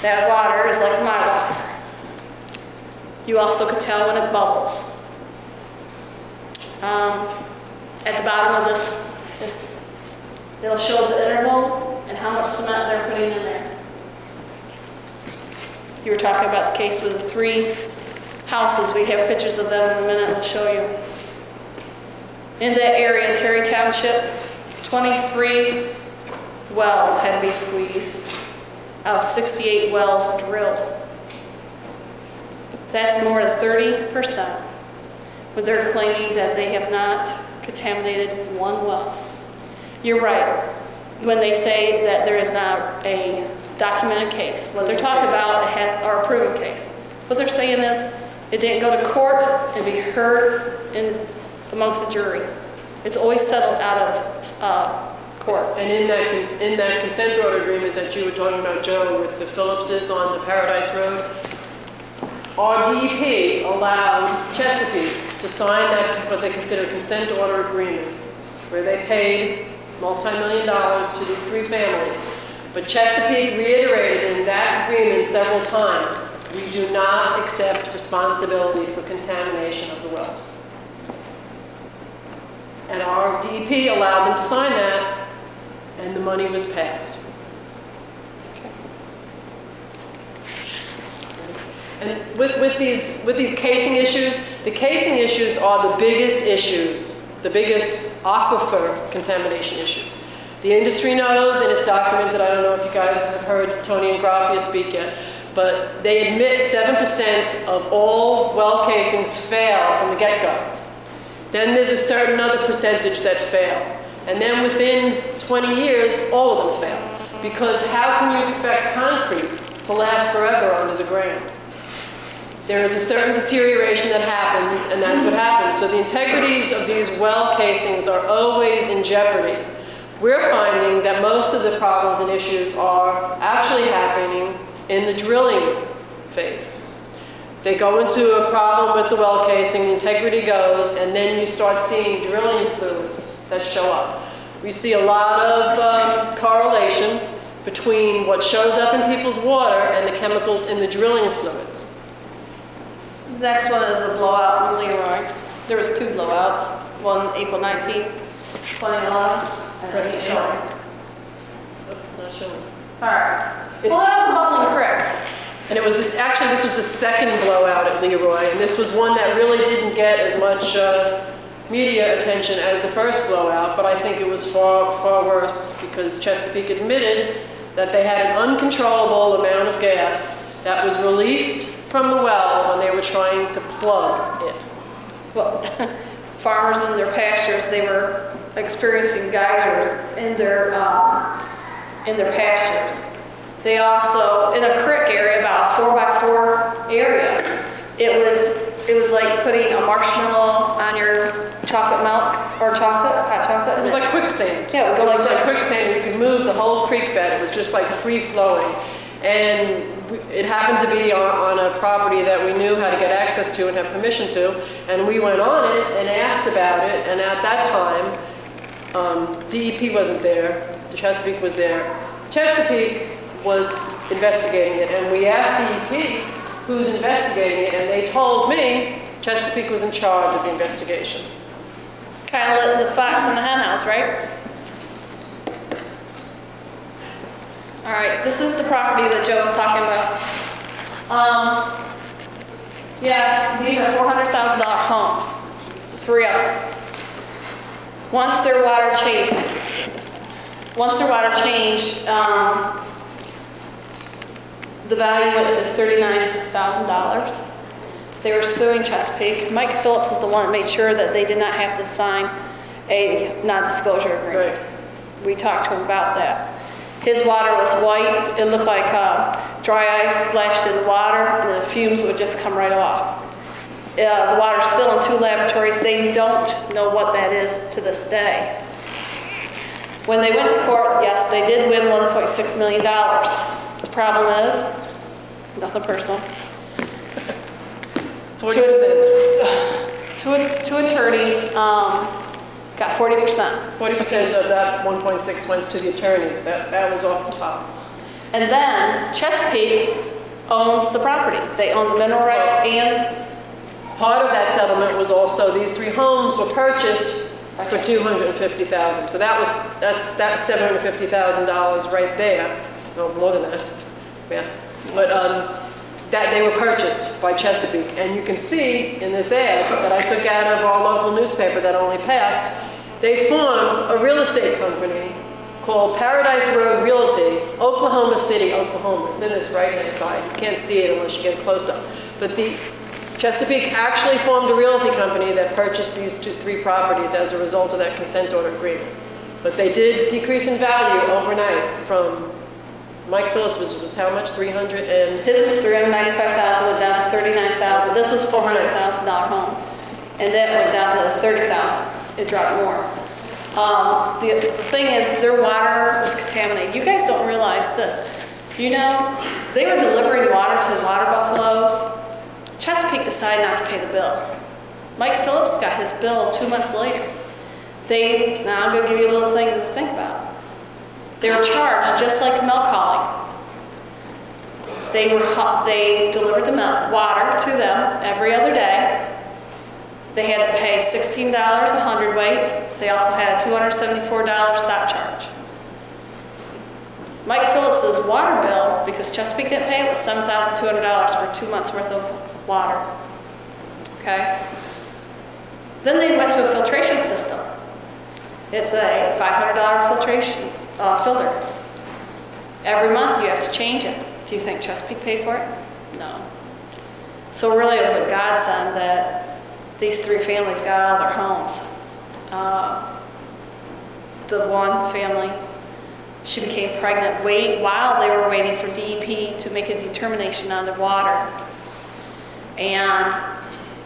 That water is like my water. You also could tell when it bubbles. At the bottom of this, it'll show us the interval and how much cement they're putting in there. You were talking about the case with the 3 houses. We have pictures of them in a minute. We'll show you. In that area, in Terry Township, 23 wells had to be squeezed out of 68 wells drilled. That's more than 30%, but they're claiming that they have not contaminated one well. You're right when they say that there is not a documented case. What they're talking about are a proven case. What they're saying is it didn't go to court and be heard amongst the jury. It's always settled out of court. And in that consent order agreement that you were talking about, Joe, with the Phillipses on the Paradise Road, our DEP allowed Chesapeake to sign that what they consider consent order agreement, where they paid multi-million dollars to these 3 families. But Chesapeake reiterated in that agreement several times, we do not accept responsibility for contamination of the wells. And our DEP allowed them to sign that, and the money was passed. Okay. And with these casing issues, the casing issues are the biggest issues, the biggest aquifer contamination issues. The industry knows, and it's documented. I don't know if you guys have heard Tony and Grafia speak yet, but they admit 7% of all well casings fail from the get-go. Then there's a certain other percentage that fail. And then within 20 years, all of them fail. Because how can you expect concrete to last forever under the ground? There is a certain deterioration that happens, and that's what happens. So the integrities of these well casings are always in jeopardy. We're finding that most of the problems and issues are actually happening in the drilling phase. They go into a problem with the well casing, the integrity goes, and then you start seeing drilling fluids that show up. We see a lot of correlation between what shows up in people's water and the chemicals in the drilling fluids. The next one is a blowout in Leroy. There was 2 blowouts, one April 19th, 2011. Press the shot. Not showing. All right. Well, that was a bubbling creek. And it was this was the second blowout at Leroy, and this was one that really didn't get as much media attention as the first blowout, but I think it was far, far worse because Chesapeake admitted that they had an uncontrollable amount of gas that was released from the well when they were trying to plug it. Well, farmers in their pastures, they were experiencing geysers in their pastures. They also, in a creek area, about a 4x4 area, it was like putting a marshmallow on your chocolate milk or hot chocolate. It was like quicksand. Yeah, it would go like that. Quicksand. You could move the whole creek bed. It was just like free flowing. And it happened to be on a property that we knew how to get access to and have permission to. And we went on it and asked about it. And at that time, DEP wasn't there. Chesapeake was there. Chesapeake was investigating it, and we asked DEP who's investigating it, and they told me Chesapeake was in charge of the investigation. Kind of like the fox in the hen house, right? All right, this is the property that Joe was talking about. Yes, these are $400,000 homes, 3 of them. Once their water changed, The value went to $39,000. They were suing Chesapeake. Mike Phillips is the one that made sure that they did not have to sign a non-disclosure agreement. Right. We talked to him about that. His water was white. It looked like dry ice splashed in the water, and the fumes would just come right off. The water's still in 2 laboratories. They don't know what that is to this day. When they went to court, yes, they did win $1.6 million. The problem is, nothing personal. 40%. Two attorneys got 40%. 40% of that 1.6 went to the attorneys. That was off the top. And then Chesapeake owns the property. They own the mineral rights and part of that settlement was also these 3 homes were purchased for $250,000. So that's $750,000 right there. No, more than that. Yeah. But that they were purchased by Chesapeake. And you can see in this ad that I took out of our local newspaper that only passed, they formed a real estate company called Paradise Road Realty, Oklahoma City, Oklahoma. It's in this right-hand side. You can't see it unless you get close up. But the Chesapeake actually formed a realty company that purchased these 3 properties as a result of that consent order agreement. But they did decrease in value overnight from Mike Phillips was how much? 300 and his was $395,000, went down to $39,000. This was $400,000 home, and that went down to $30,000. It dropped more. The thing is, their water was contaminated. You guys don't realize this. You know, they were delivering water to the water buffaloes. Chesapeake decided not to pay the bill. Mike Phillips got his bill 2 months later. Now I'm going to give you a little thing to think about. They were charged just like milk hauling. They delivered the water to them every other day. They had to pay $16 a hundredweight. They also had a $274 stop charge. Mike Phillips's water bill, because Chesapeake didn't pay it, was $7,200 for 2 months worth of water. Okay? Then they went to a filtration system. It's a $500 filtration filter. Every month you have to change it. Do you think Chesapeake paid for it? No. So really it was a godsend that these 3 families got out of their homes. The one family, she became pregnant while they were waiting for DEP to make a determination on the water. And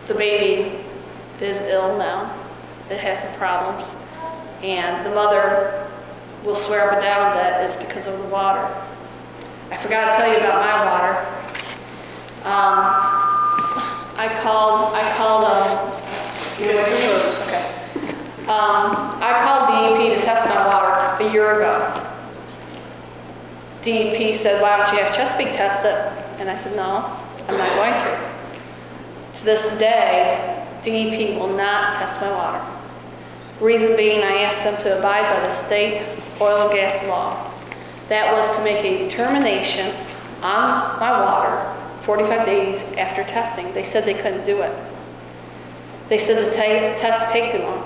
the baby is ill now. It has some problems. And the mother will swear up and down that it's because of the water. I forgot to tell you about my water. I called DEP to test my water a year ago. DEP said, why don't you have Chesapeake test it? And I said, no, I'm not going to. To this day, DEP will not test my water. Reason being, I asked them to abide by the state oil and gas law. That was to make a determination on my water 45 days after testing. They said they couldn't do it. They said the tests take too long.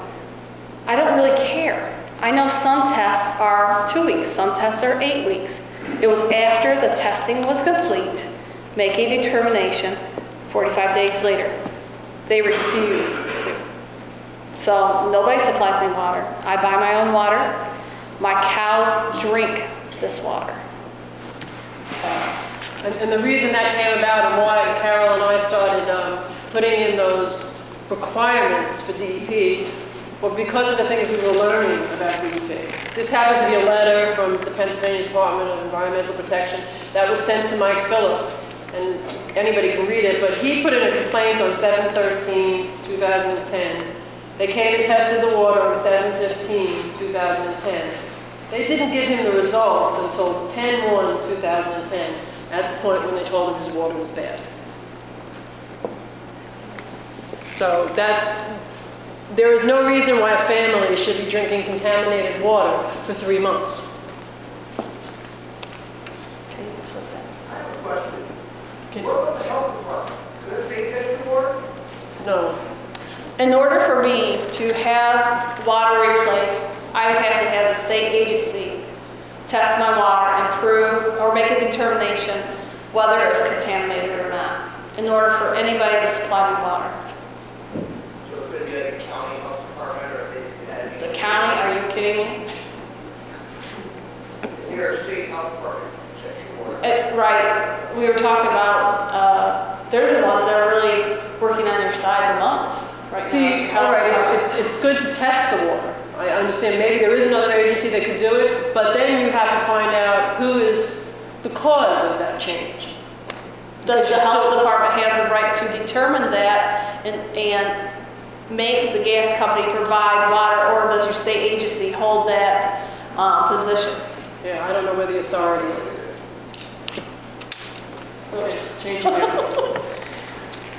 I don't really care. I know some tests are 2 weeks, some tests are 8 weeks. It was after the testing was complete, make a determination 45 days later. They refused to. So nobody supplies me water. I buy my own water. My cows drink this water. And the reason that came about and why Carol and I started putting in those requirements for DEP were because of the things we were learning about DEP. This happens to be a letter from the Pennsylvania Department of Environmental Protection that was sent to Mike Phillips. And anybody can read it, but he put in a complaint on 7/13/2010. They came and tested the water on 7/15/2010. They didn't give him the results until 10/1/2010, at the point when they told him his water was bad. So there is no reason why a family should be drinking contaminated water for 3 months. I have a question. What about the health department? Could it be district water? No. In order for me to have water replaced, I would have to have the state agency test my water and prove or make a determination whether it's contaminated or not, in order for anybody to supply me water. So it could be like a county health department or it had to be. The county, are you kidding me? New York State Health Department, section water. Right, we were talking about, they're the ones that are really working on your side the most. Right now, See, is your health all right, department. it's good to test the water. I understand maybe there is another agency that could do it, but then you have to find out who is the cause of that change. Does the health department have the right to determine that and make the gas company provide water, or does your state agency hold that position? Yeah, I don't know where the authority is. Oops. Changing it.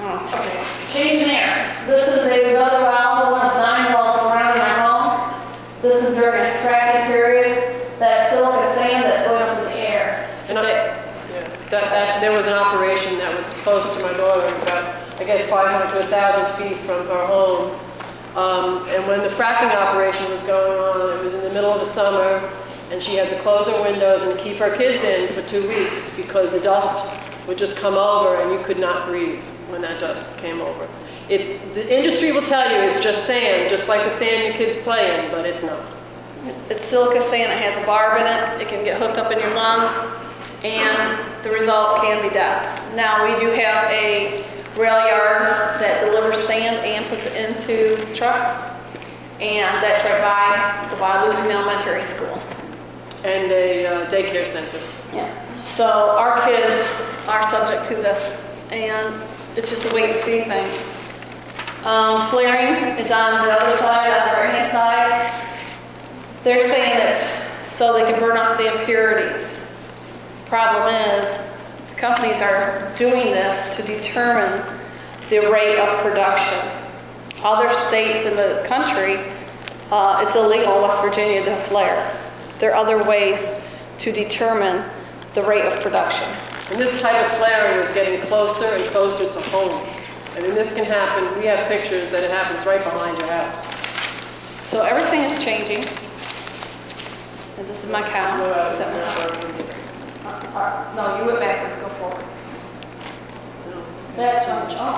Okay. Changing air. This is another well, one of 9 wells surrounding our home. This is during a fracking period. That's silica sand that's going up in the air. There was an operation that was close to my daughter, about, I guess, 500 to 1,000 feet from her home. And when the fracking operation was going on, it was in the middle of the summer, and she had to close her windows and keep her kids in for 2 weeks because the dust would just come over and you could not breathe when that dust came over. The industry will tell you it's just sand, just like the sand your kids play in, but it's not. It's silica sand. It has a barb in it. It can get hooked up in your lungs, and the result can be death. Now, we do have a rail yard that delivers sand and puts it into trucks, and that's right by the Wildlooseing Elementary School. And a daycare center. Yeah. So our kids are subject to this, and it's just a wait-and-see thing. Flaring is on the other side, on the right-hand side. They're saying it's so they can burn off the impurities. Problem is, the companies are doing this to determine the rate of production. Other states in the country, it's illegal in West Virginia to flare. There are other ways to determine the rate of production. And this type of flaring is getting closer and closer to homes. I mean, this can happen. We have pictures that it happens right behind your house. So everything is changing. And this is my cow. Is that my cow? No, you went backwards. Go forward. That's my jaw.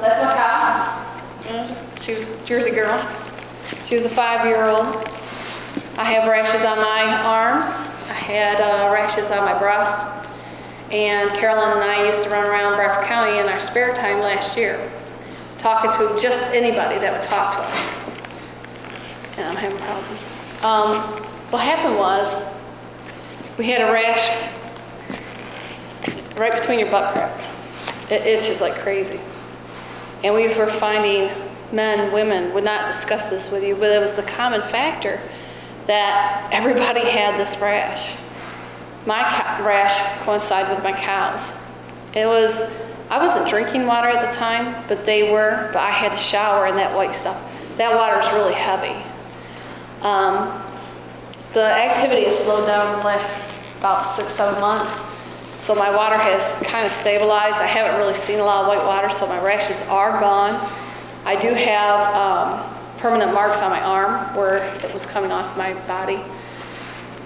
That's my cow. She was a Jersey girl. She was a 5-year-old. I have rashes on my arms. I had rashes on my breasts. And Carolyn and I used to run around Bradford County in our spare time last year, talking to just anybody that would talk to us. And I'm having problems. What happened was, we had a rash right between your butt crack. It itches like crazy. And we were finding men, women would not discuss this with you, but it was the common factor that everybody had this rash. My rash coincided with my cows. I wasn't drinking water at the time, but they were, but I had to shower in that white stuff. That water is really heavy. The activity has slowed down in the last about 6-7 months, so my water has kind of stabilized. I haven't really seen a lot of white water, so my rashes are gone. I do have permanent marks on my arm where it was coming off my body.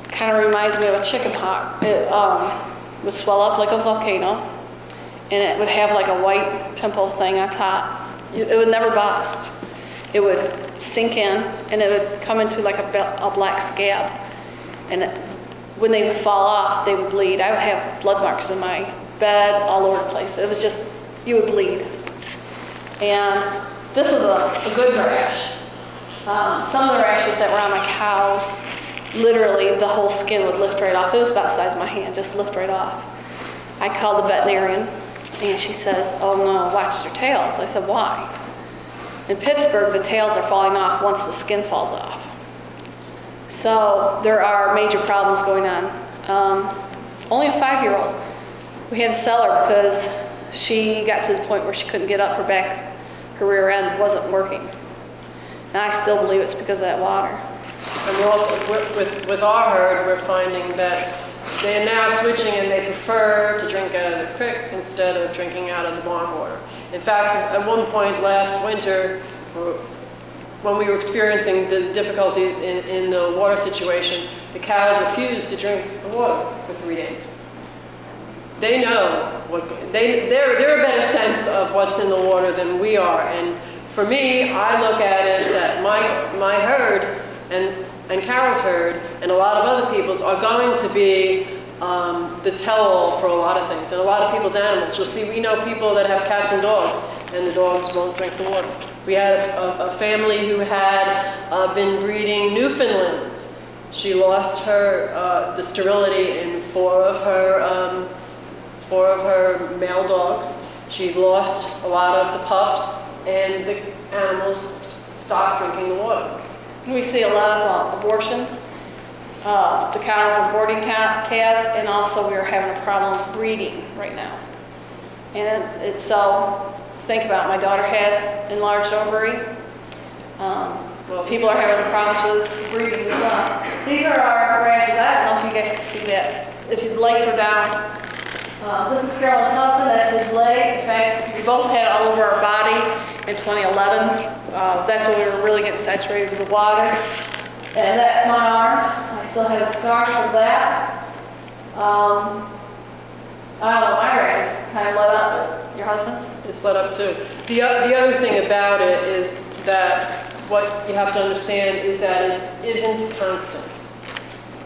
Kind of reminds me of a chicken pox. It would swell up like a volcano, and it would have like a white pimple thing on top. It would never bust. It would sink in, and it would come into like a black scab. And when they would fall off, they would bleed. I would have blood marks in my bed all over the place. It was just, you would bleed. And this was a good rash. Some of the rashes that were on my cows, literally the whole skin would lift right off. It was about the size of my hand, just lift right off. I called the veterinarian, and she says, "Oh no, watch your tails." I said, "Why?" In Pittsburgh, the tails are falling off once the skin falls off. So there are major problems going on. Only a 5-year-old. We had to sell her because she got to the point where she couldn't get up. Her rear end wasn't working. And I still believe it's because of that water. And we're also, with our herd, we're finding that they are now switching and they prefer to drink out of the creek instead of drinking out of the barn water. In fact, at one point last winter, when we were experiencing the difficulties in the water situation, the cows refused to drink the water for 3 days. They know they're a better sense of what's in the water than we are. And for me, I look at it that my herd and Carol's herd and a lot of other people's are going to be the tell-all for a lot of things and a lot of people's animals. You'll see, we know people that have cats and dogs, and the dogs won't drink the water. We had a family who had been breeding Newfoundlands. She lost the sterility in four of her male dogs. She lost a lot of the pups, and the animals stopped drinking the water. We see a lot of abortions. The cows aborting calves, and also we're having a problem breeding right now. And it's so, think about it, my daughter had enlarged ovary. People are having problems with breeding as well. These are our rashes. I don't know if you guys can see that. If the lights were down. This is Carolyn's husband, that's his leg. In fact, we both had it all over our body in 2011. That's when we were really getting saturated with water. And that's my arm. I still have the scars from that. I don't know, my rashes kind of let up, but your husband's? It's let up too. The other thing about it is that what you have to understand is that it isn't constant.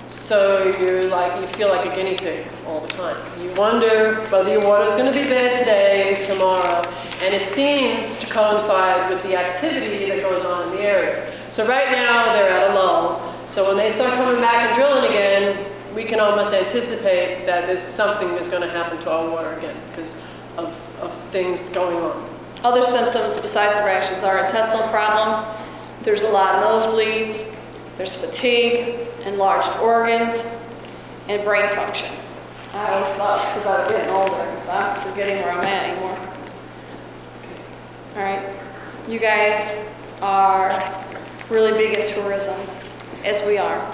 So you feel like a guinea pig all the time. You wonder whether your water's going to be bad today, tomorrow, and it seems to coincide with the activity that goes on in the area. So right now they're at a lull. So when they start coming back and drilling again, we can almost anticipate that there's something that's going to happen to our water again because of things going on. Other symptoms besides the rashes are intestinal problems. There's a lot of nosebleeds. There's fatigue, enlarged organs, and brain function. I always thought it's because I was getting older, but I'm forgetting where I'm at anymore. All right, you guys are really big in tourism, as we are.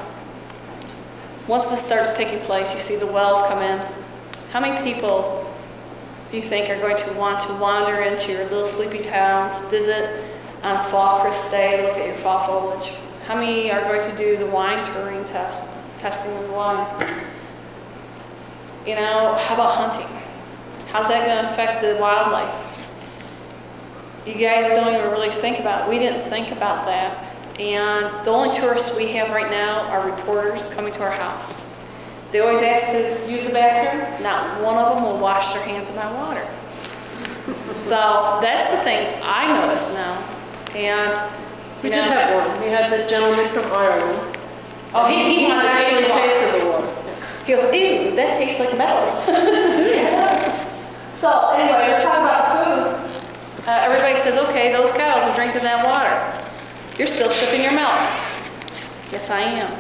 Once this starts taking place, you see the wells come in. How many people do you think are going to want to wander into your little sleepy towns, visit on a fall crisp day, look at your fall foliage? How many are going to do the wine touring testing the wine? You know, how about hunting? How's that going to affect the wildlife? You guys don't even really think about it. We didn't think about that. And the only tourists we have right now are reporters coming to our house. They always ask to use the bathroom. Not one of them will wash their hands in my water. So that's the things I notice now. And we did have one. We had the gentleman from Ireland. Oh, he actually tasted the water. Yes. He goes, ew, that tastes like metal. So anyway, let's talk about food. Everybody says, okay, those cows are drinking that water. You're still shipping your milk. Yes, I am.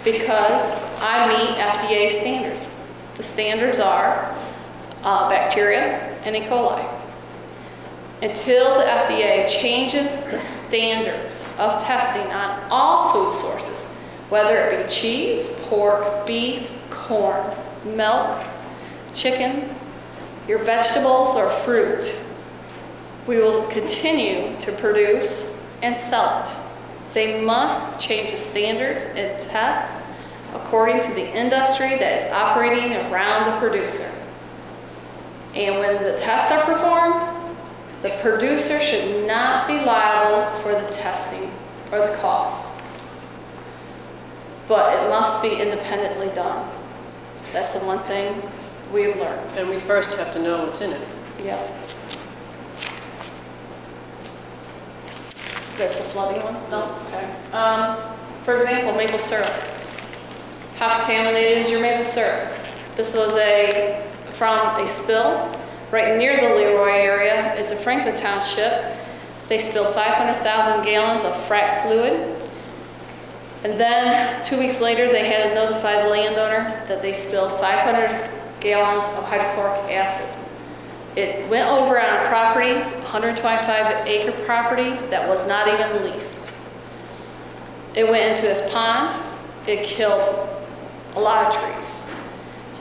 Because I meet FDA standards. The standards are bacteria and E. coli. Until the FDA changes the standards of testing on all food sources, whether it be cheese, pork, beef, corn, milk, chicken, your vegetables or fruit, we will continue to produce and sell it. They must change the standards and test according to the industry that is operating around the producer. And when the tests are performed, the producer should not be liable for the testing or the cost. But it must be independently done. That's the one thing we've learned. And we first have to know what's in it. Yep. That's the flooding one? No? Okay. For example, maple syrup. How contaminated is your maple syrup? This was from a spill right near the Leroy area. It's in Franklin Township. They spilled 500,000 gallons of frack fluid. And then 2 weeks later, they had to notify the landowner that they spilled 500 gallons of hydrochloric acid. It went over on a property, 125-acre property, that was not even leased. It went into this pond. It killed a lot of trees.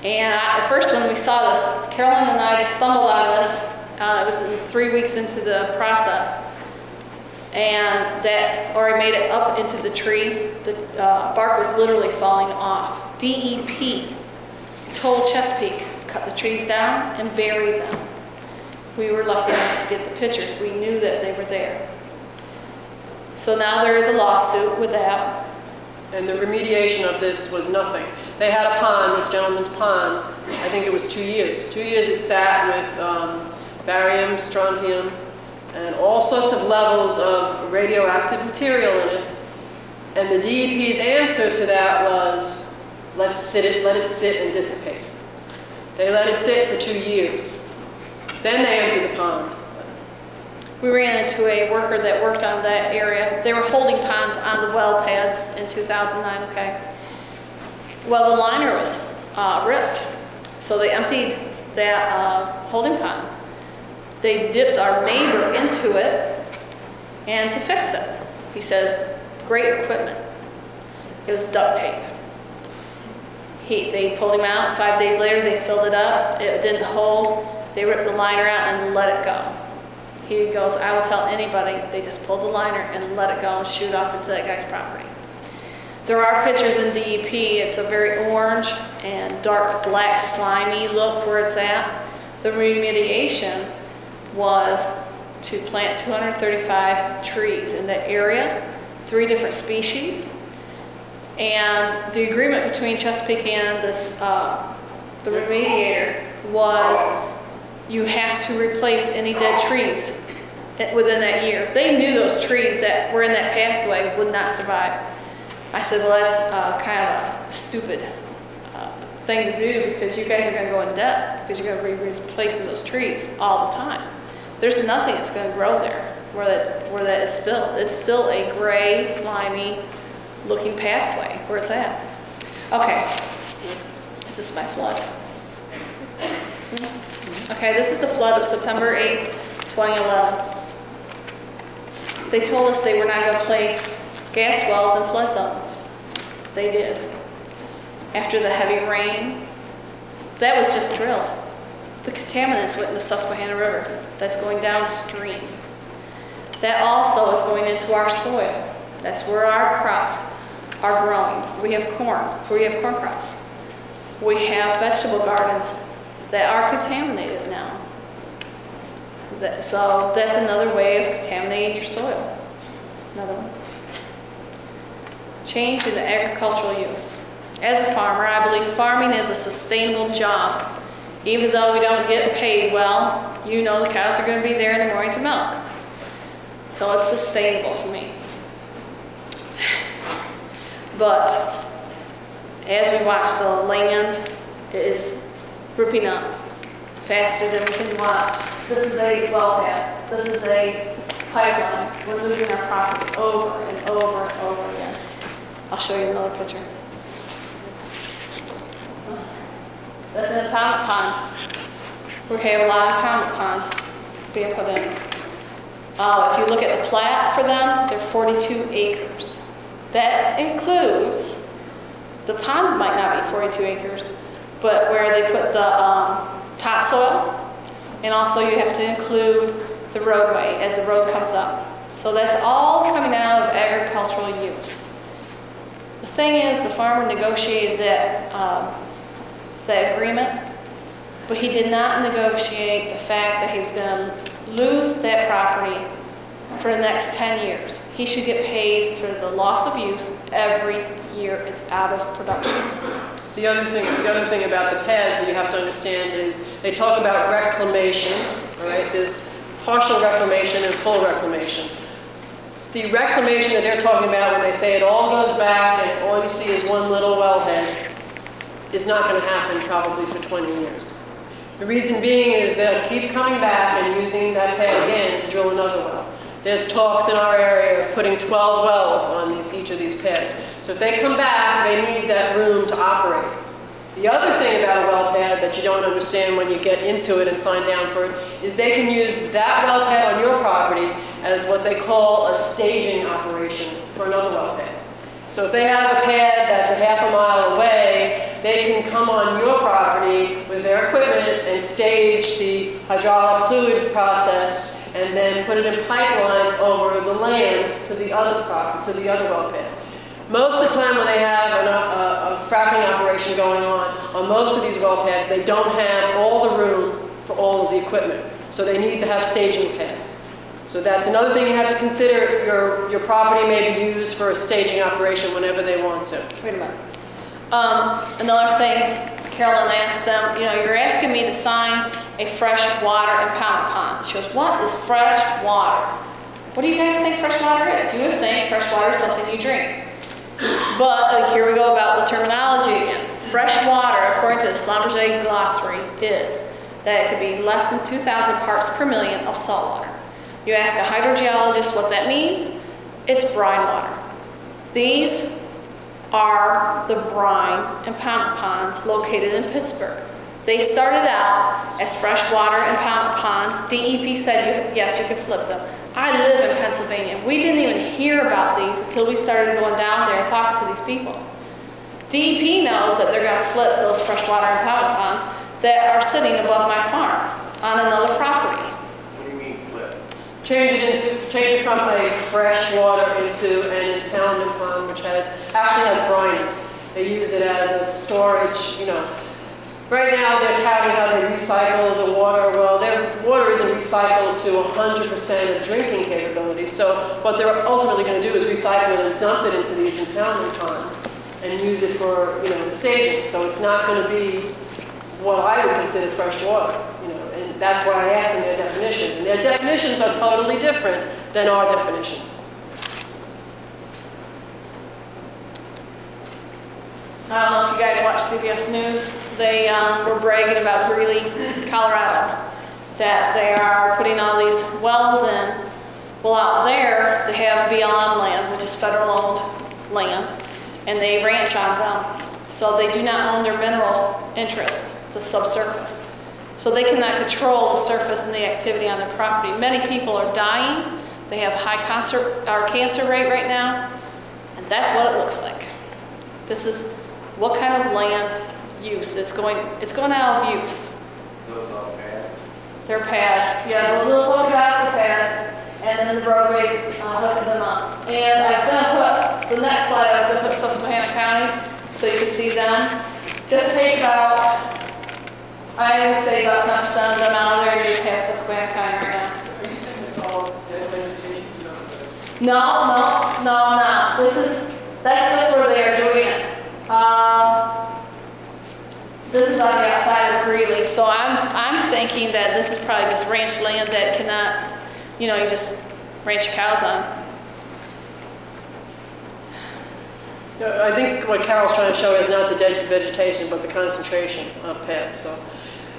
And at first when we saw this, Carolyn and I just stumbled on this. It was 3 weeks into the process. and that already made it up into the tree. The bark was literally falling off. DEP told Chesapeake, cut the trees down and bury them. We were lucky enough to get the pictures. We knew that they were there. So now there is a lawsuit with that. And the remediation of this was nothing. They had a pond, this gentleman's pond, I think it was 2 years. 2 years it sat with barium, strontium, and all sorts of levels of radioactive material in it. And the DEP's answer to that was, let it sit and dissipate. They let it sit for 2 years. Then they emptied the pond. We ran into a worker that worked on that area. They were holding ponds on the well pads in 2009, okay? Well, the liner was ripped, so they emptied that holding pond. They dipped our neighbor into it and to fix it. He says, great equipment. It was duct tape. They pulled him out. 5 days later, they filled it up. It didn't hold. They ripped the liner out and let it go. He goes, I will tell anybody, they just pulled the liner and let it go and shoot off into that guy's property. There are pictures in DEP. It's a very orange and dark black slimy look where it's at. The remediation was to plant 235 trees in that area, 3 different species. And the agreement between Chesapeake and this, the remediator was you have to replace any dead trees within that year. They knew those trees that were in that pathway would not survive. I said, well, that's kind of a stupid thing to do because you guys are going to go in debt because you're going to be replacing those trees all the time. There's nothing that's going to grow there where that is spilled. It's still a gray, slimy looking pathway where it's at. Okay, this is my flood. Okay, this is the flood of September 8th, 2011. They told us they were not going to place gas wells in flood zones. They did. After the heavy rain, that was just drilled. The contaminants went in the Susquehanna River. That's going downstream. That also is going into our soil. That's where our crops are growing. We have corn. We have corn crops. We have vegetable gardens that are contaminated now. So that's another way of contaminating your soil. Another one. Change in the agricultural use. As a farmer, I believe farming is a sustainable job. Even though we don't get paid well, you know the cows are going to be there in the morning to milk. So it's sustainable to me. But as we watch, the land is ripping up faster than we can watch. This is a well pad. This is a pipeline. We're losing our property over and over and over again. I'll show you another picture. That's an impoundment pond. We have a lot of impoundment ponds being put in. If you look at the plat for them, they're 42 acres. That includes, the pond might not be 42 acres, but where they put the topsoil, and also you have to include the roadway as the road comes up. So that's all coming out of agricultural use. The thing is, the farmer negotiated that agreement, but he did not negotiate the fact that he was going to lose that property for the next 10 years. He should get paid for the loss of use every year it's out of production. The other thing about the pads that you have to understand is they talk about reclamation, all right? There's partial reclamation and full reclamation. The reclamation that they're talking about when they say it all goes back and all you see is one little wellhead is not going to happen probably for 20 years. The reason being is they'll keep coming back and using that pad again to drill another well. There's talks in our area of putting 12 wells on each of these pads. So if they come back, they need that room to operate. The other thing about a well pad that you don't understand when you get into it and sign down for it is they can use that well pad on your property as what they call a staging operation for another well pad. So if they have a pad that's a half a mile away, they can come on your property with their equipment and stage the hydraulic fluid process and then put it in pipelines over the land to the other property, to the other well pad. Most of the time when they have a fracking operation going on most of these well pads, they don't have all the room for all of the equipment. So they need to have staging pads. So that's another thing you have to consider. Your property may be used for a staging operation whenever they want to. Wait a minute. Another thing, Carolyn asked them, you know, you're asking me to sign a fresh water impoundment pond. She goes, what is fresh water? What do you guys think fresh water is? You would think fresh water is something you drink. But here we go about the terminology again. Fresh water, according to the Schlumberger glossary, is that it could be less than 2,000 parts per million of salt water. You ask a hydrogeologist what that means, it's brine water. These are the brine impoundment ponds located in Pittsburgh. They started out as freshwater impoundment ponds. DEP said, yes, you can flip them. I live in Pennsylvania. We didn't even hear about these until we started going down there and talking to these people. DEP knows that they're going to flip those freshwater impoundment ponds that are sitting above my farm on another property. What do you mean flip? Change it from a fresh water into an impoundment pond, which actually has brine. They use it as a storage, you know. Right now they're touting how they recycle the water. Well, their water isn't recycled to 100% of drinking capability. So what they're ultimately going to do is recycle it and dump it into these impoundment ponds and use it for, you know, staging. So it's not going to be what I would consider fresh water, you know, and that's why I asked them their definitions. And their definitions are totally different than our definitions. I don't know if you guys watch CBS News. They were bragging about Greeley, Colorado, that they are putting all these wells in. Well, out there, they have BLM land, which is federal-owned land, and they ranch on them. So they do not own their mineral interest, the subsurface. So they cannot control the surface and the activity on their property. Many people are dying. They have high cancer rate right now, and that's what it looks like. This is what kind of land use. It's going out of use. Those are pads? They're pads. Yeah, those little polka dots are pads, and then the roadways hooking them up. And I was going to put, the next slide, I was going to put Susquehanna County so you can see them. Just take about, I would say about 10% of them out of there, you have Susquehanna County right now. Are you saying it's all vegetation? No, I'm not. That's just where they are doing it. This is on the outside of Greeley, so I'm thinking that this is probably just ranch land that cannot, you know, you just ranch your cows on. I think what Carol's trying to show is not the dead vegetation, but the concentration of pads. So,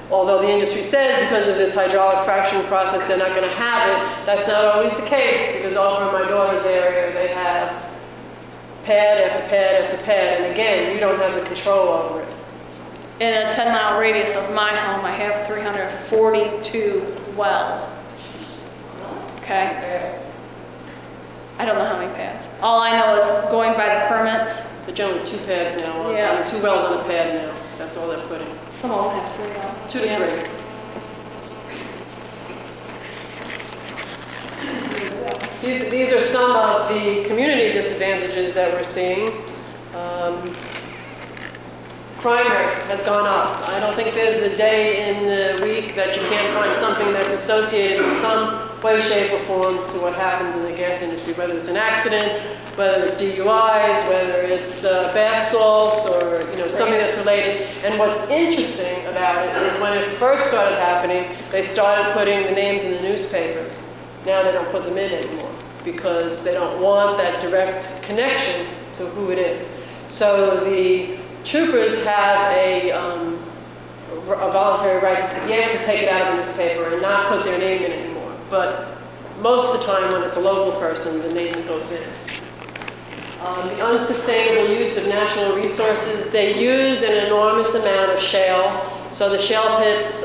although the industry says because of this hydraulic fracturing process they're not going to have it, that's not always the case, because over in my daughter's area they have pad after pad after pad, and again, you don't have the control over it. In a 10-mile radius of my home, I have 342 wells. Okay? I don't know how many pads. All I know is going by the permits. There's generally 2 pads now, Yeah. 2 wells on a pad now. That's all they're putting. Some of them have 3 wells. 2 to 3. These are some of the community disadvantages that we're seeing. Crime rate has gone up. I don't think there's a day in the week that you can't find something that's associated in some way, shape, or form to what happens in the gas industry, whether it's an accident, whether it's DUIs, whether it's bath salts, or something that's related. And what's interesting about it is when it first started happening, they started putting the names in the newspapers. Now they don't put them in anymore because they don't want that direct connection to who it is. So the troopers have a voluntary right to be able to take it out of the newspaper and not put their name in anymore. But most of the time when it's a local person, the name goes in. The unsustainable use of natural resources, they use an enormous amount of shale. So the shale pits,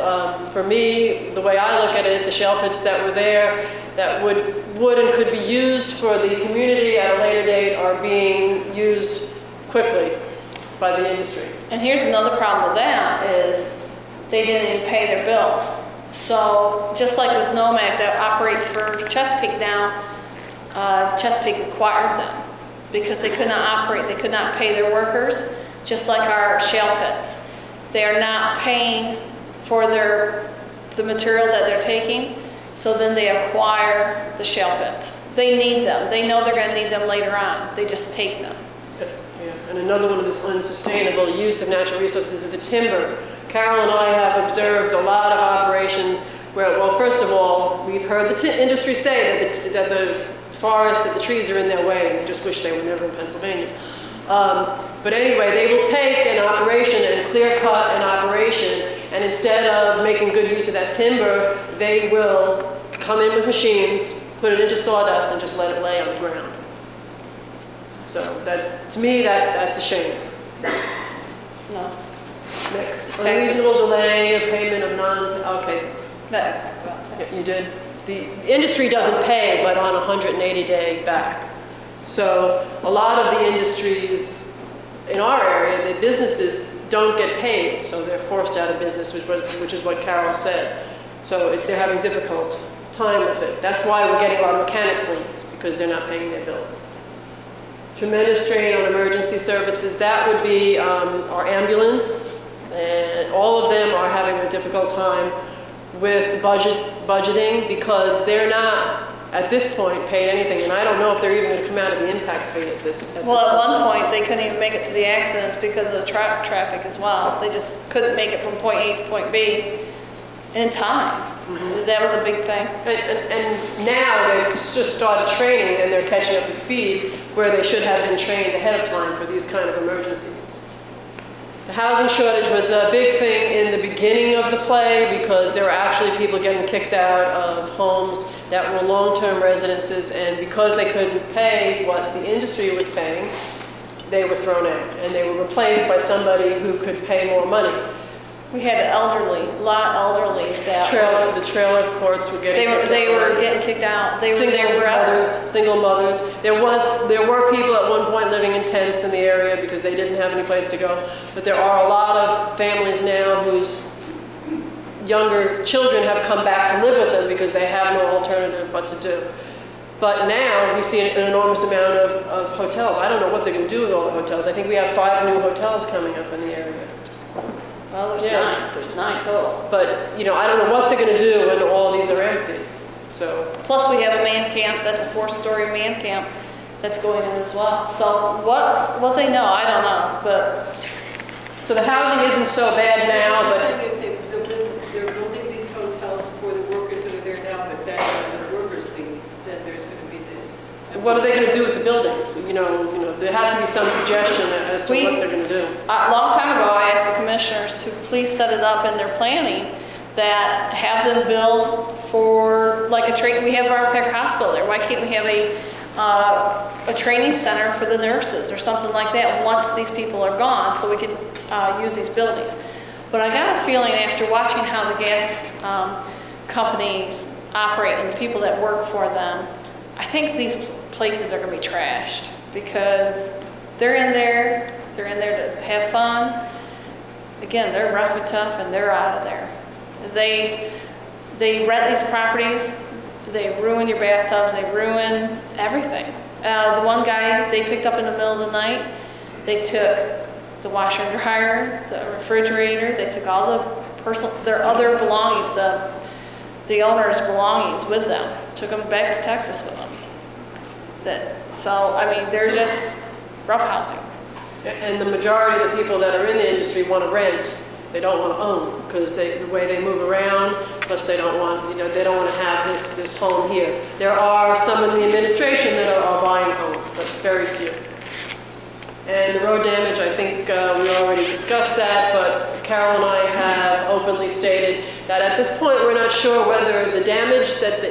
for me, the way I look at it, the shale pits that were there that would and could be used for the community at a later date are being used quickly by the industry. And here's another problem with that is they didn't even pay their bills. So just like with Nomad that operates for Chesapeake now, Chesapeake acquired them because they could not operate, they could not pay their workers, just like our shale pits. They are not paying for the material that they're taking, so then they acquire the shale pits. They need them. They know they're going to need them later on. They just take them. Yeah. And another one of this unsustainable use of natural resources is the timber. Carol and I have observed a lot of operations where, well, first of all, we've heard the industry say that the forest, that the trees are in their way, and they just wish they were never in Pennsylvania. But anyway, they will take an operation and clear cut an operation, and instead of making good use of that timber, they will come in with machines, put it into sawdust, and just let it lay on the ground. So that, to me, that's a shame. No. Next, unreasonable delay of payment of okay. That I talked about. You did. The industry doesn't pay, but on a 180-day back. So a lot of the industries in our area, the businesses don't get paid, so they're forced out of business, which is what Carol said. So they're having a difficult time with it. That's why we're getting a lot of mechanics liens, because they're not paying their bills. Tremendous strain on emergency services. That would be our ambulance, and all of them are having a difficult time with budgeting because they're not, at this point, paid anything, and I don't know if they're even going to come out of the impact fee at this Well, at one point, they couldn't even make it to the accidents because of the traffic as well. They just couldn't make it from point A to point B in time. Mm-hmm. That was a big thing. And now they've just started training, and they're catching up to speed where they should have been trained ahead of time for these kind of emergencies. The housing shortage was a big thing in the beginning of the play because there were actually people getting kicked out of homes that were long-term residences, and because they couldn't pay what the industry was paying, they were thrown out, and they were replaced by somebody who could pay more money. We had a lot of elderly that the trailer courts were getting they were getting kicked out. They were there forever. Single mothers. There were people at one point living in tents in the area because they didn't have any place to go. But there are a lot of families now whose younger children have come back to live with them because they have no alternative but to do. But now we see an enormous amount of hotels. I don't know what they're going to do with all the hotels. I think we have 5 new hotels coming up in the area. Well, there's 9. There's 9 total. But, you know, I don't know what they're going to do when all these are empty. So. Plus we have a man camp. That's a 4-story man camp that's going in as well. So what they know, I don't know. But so the housing isn't so bad now, but they're building these hotels for the workers that are there now, but then when the workers leave, then there's going to be this. And what are they going to do with the buildings? You know, there has to be some suggestion as to what they're going to do. A long time ago, I asked the commissioners to please set it up in their planning that have them build for like a training. We have our Peck Hospital there. Why can't we have a training center for the nurses or something like that once these people are gone, so we can use these buildings? But I got a feeling after watching how the gas companies operate and the people that work for them, I think these places are going to be trashed because they're in there to have fun. Again, they're rough and tough, and they're out of there. They rent these properties, they ruin your bathtubs, they ruin everything. The one guy they picked up in the middle of the night, they took the washer and dryer, the refrigerator, they took all their other belongings, the owner's belongings with them, took them back to Texas with them. So, I mean, they're just roughhousing. And the majority of the people that are in the industry want to rent. They don't want to own because the way they move around, plus they don't want, they don't want to have this home here. There are some in the administration that are buying homes, but very few. And the road damage, I think we already discussed that, but Carol and I have openly stated that at this point we're not sure whether the damage that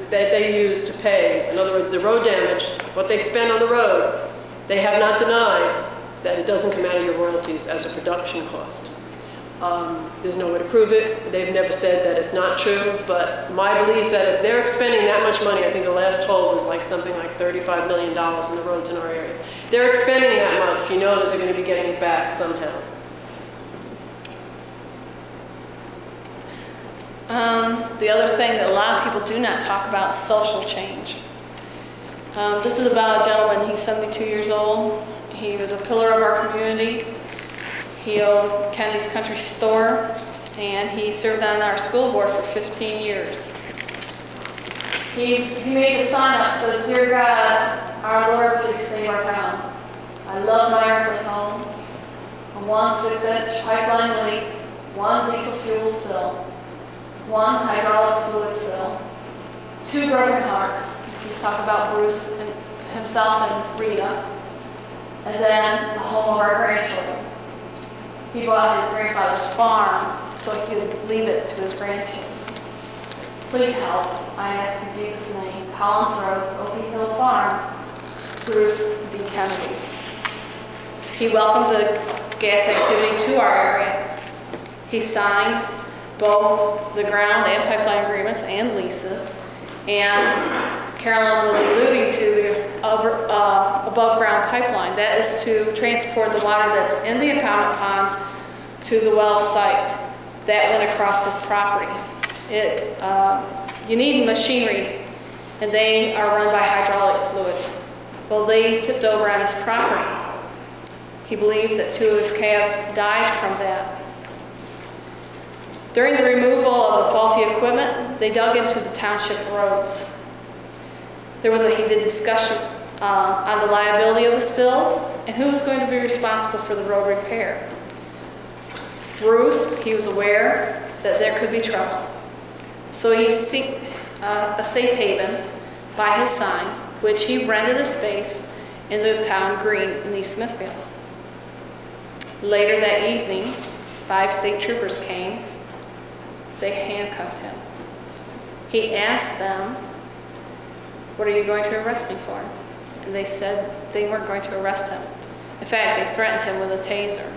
they use to pay, in other words, the road damage, what they spend on the road, they have not denied that it doesn't come out of your royalties as a production cost. There's no way to prove it. They've never said that it's not true, but my belief that if they're expending that much money, I think the last toll was like something like $35 million in the roads in our area. They're expending that much, you know that they're going to be getting it back somehow. The other thing that a lot of people do not talk about is social change. This is about a gentleman, he's 72 years old. He was a pillar of our community. He owned Kennedy's Country Store, and he served on our school board for 15 years. He made a sign up that says, "Dear God, our Lord, please save our town. I love my earthly home. A 1 6-inch pipeline leak, 1 diesel fuel spill, 1 hydraulic fluid spill, 2 broken hearts." He's talking about Bruce and himself and Rita. And then the home of our grandchildren. He bought his grandfather's farm so he could leave it to his grandchildren. Please help, I ask in Jesus' name. Collins Road, Oaky Hill Farm, Bruce D. Kennedy. He welcomed the gas activity to our area. He signed both the ground and pipeline agreements and leases. And Carolyn was alluding to the above ground pipeline. That is to transport the water that's in the impoundment ponds to the well site. That went across this property. You need machinery, and they are run by hydraulic fluids. Well, they tipped over on his property. He believes that 2 of his calves died from that. During the removal of the faulty equipment, they dug into the township roads. There was a heated discussion on the liability of the spills and who was going to be responsible for the road repair. Bruce, he was aware that there could be trouble. So he sought a safe haven by his sign, which he rented a space in the town green in East Smithfield. Later that evening, 5 state troopers came. They handcuffed him. He asked them, "What are you going to arrest me for?" And they said they weren't going to arrest him. In fact, they threatened him with a taser.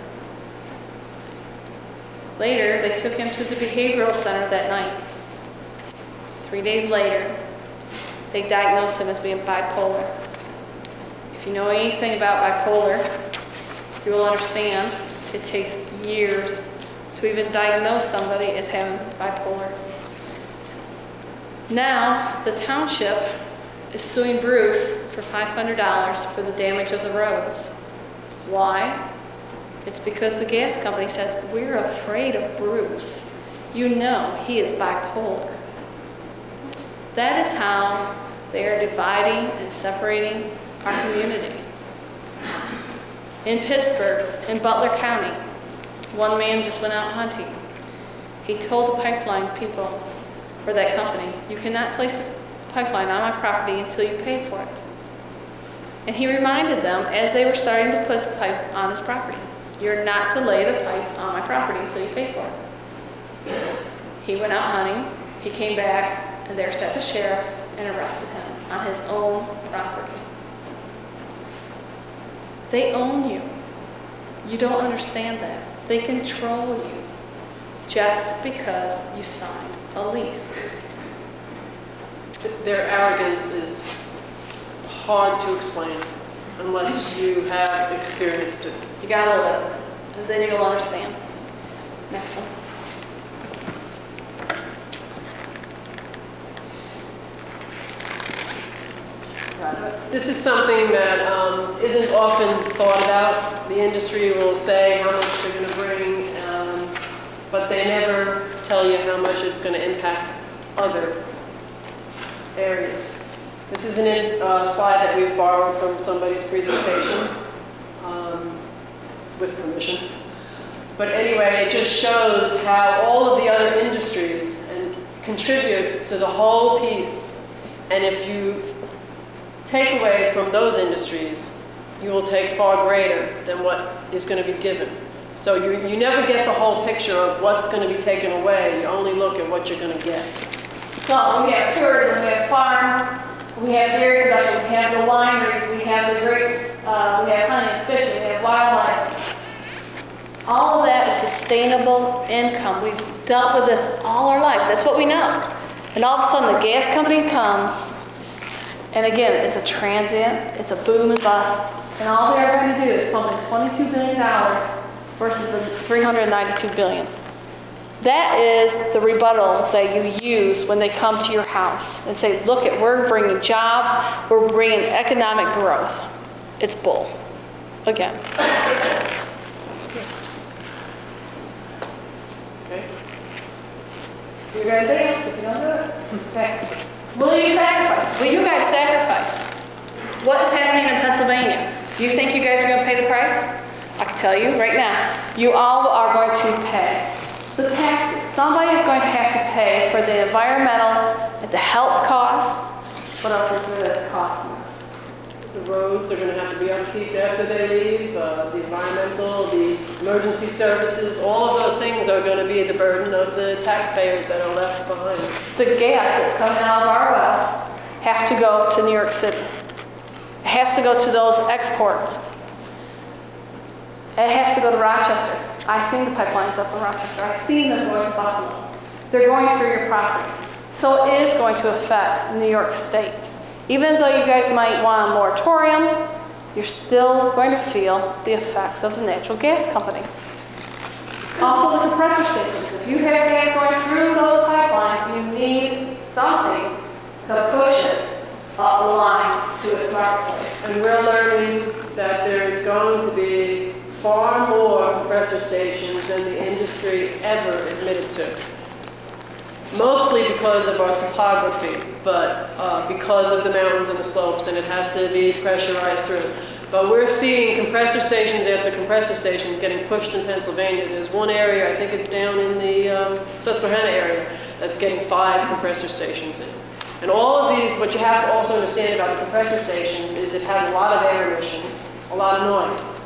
Later, they took him to the behavioral center that night. 3 days later, they diagnosed him as being bipolar. If you know anything about bipolar, you will understand it takes years to even diagnose somebody as having bipolar. Now, the township is suing Bruce for $500 for the damage of the roads. Why? It's because the gas company said, "We're afraid of Bruce. You know he is bipolar." That is how they are dividing and separating our community. In Pittsburgh, in Butler County, one man just went out hunting. He told the pipeline people, or that company, "You cannot place a pipeline on my property until you pay for it." And he reminded them as they were starting to put the pipe on his property, "You're not to lay the pipe on my property until you pay for it." He went out hunting, he came back, and there sat the sheriff and arrested him on his own property. They own you. You don't understand that. They control you just because you signed a lease. Their arrogance is hard to explain unless you have experienced it. You gotta live it, and then you'll understand. Next one. This is something that isn't often thought about. The industry will say how much they're going to bring, but they never tell you how much it's going to impact other areas. This is a slide that we've borrowed from somebody's presentation with permission. But anyway, it just shows how all of the other industries contribute to the whole piece. And if you take away from those industries, you will take far greater than what is going to be given. So you never get the whole picture of what's going to be taken away. You only look at what you're going to get. So we have tourism, we have farms, we have dairy production, we have the wineries, we have the grapes, we have hunting and fishing, we have wildlife. All of that is sustainable income. We've dealt with this all our lives. That's what we know. And all of a sudden the gas company comes, and again, it's a transient, it's a boom and bust, and all they're going to do is pump in $22 billion versus the $392 billion. That is the rebuttal that you use when they come to your house and say, look, we're bringing jobs, we're bringing economic growth. It's bull. Again. Okay. You're going to dance if you don't do it. Okay. Will you sacrifice? Will you guys sacrifice? What is happening in Pennsylvania? Do you think you guys are going to pay the price? I can tell you right now, you all are going to pay the taxes. Somebody is going to have to pay for the environmental and the health costs. What else is there that's costing us? The roads are going to have to be upkeep after they leave, the environmental, the emergency services, all of those things are going to be the burden of the taxpayers that are left behind. The gas that's coming out of our wells have to go to New York City. It has to go to those exports. It has to go to Rochester. I've seen the pipelines up in Rochester. I've seen them going to Buffalo. They're going through your property. So it is going to affect New York State. Even though you guys might want a moratorium, you're still going to feel the effects of the natural gas company. Also the compressor stations. If you have gas going through those pipelines, you need something to push it up the line to its marketplace. And we're learning that there's going to be far more compressor stations than the industry ever admitted to. Mostly because of our topography, but because of the mountains and the slopes, and it has to be pressurized through. But we're seeing compressor stations after compressor stations getting pushed in Pennsylvania. There's one area, I think it's down in the Susquehanna area, that's getting 5 compressor stations in. And all of these, what you have to also understand about the compressor stations is it has a lot of air emissions, a lot of noise.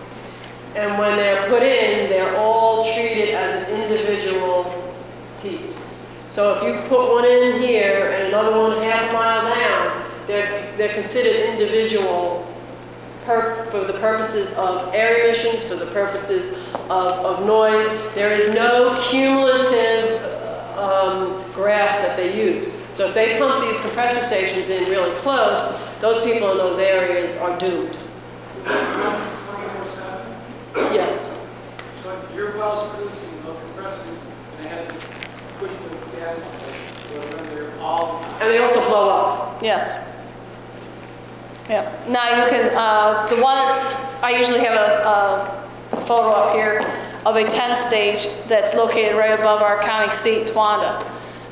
And when they're put in, they're all treated as an individual piece. So if you put one in here and another one half a mile down, they're considered individual for the purposes of air emissions, for the purposes of noise. There is no cumulative graph that they use. So if they pump these compressor stations in really close, those people in those areas are doomed. 24/7? Yes. So if your well's producing those compressors, and they have to push the gas on, they're all... And they also blow up. Yes. Yep. Now you can, the one that's, I usually have a photo up here of a 10-stage that's located right above our county seat, Towanda.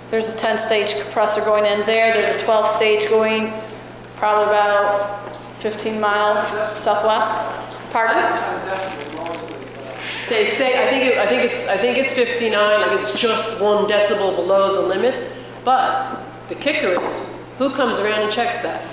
There's a 10-stage compressor going in there. There's a 12-stage going probably about 15 miles southwest. Pardon? They say, I think it's 59, like it's just 1 decibel below the limit. But the kicker is, who comes around and checks that?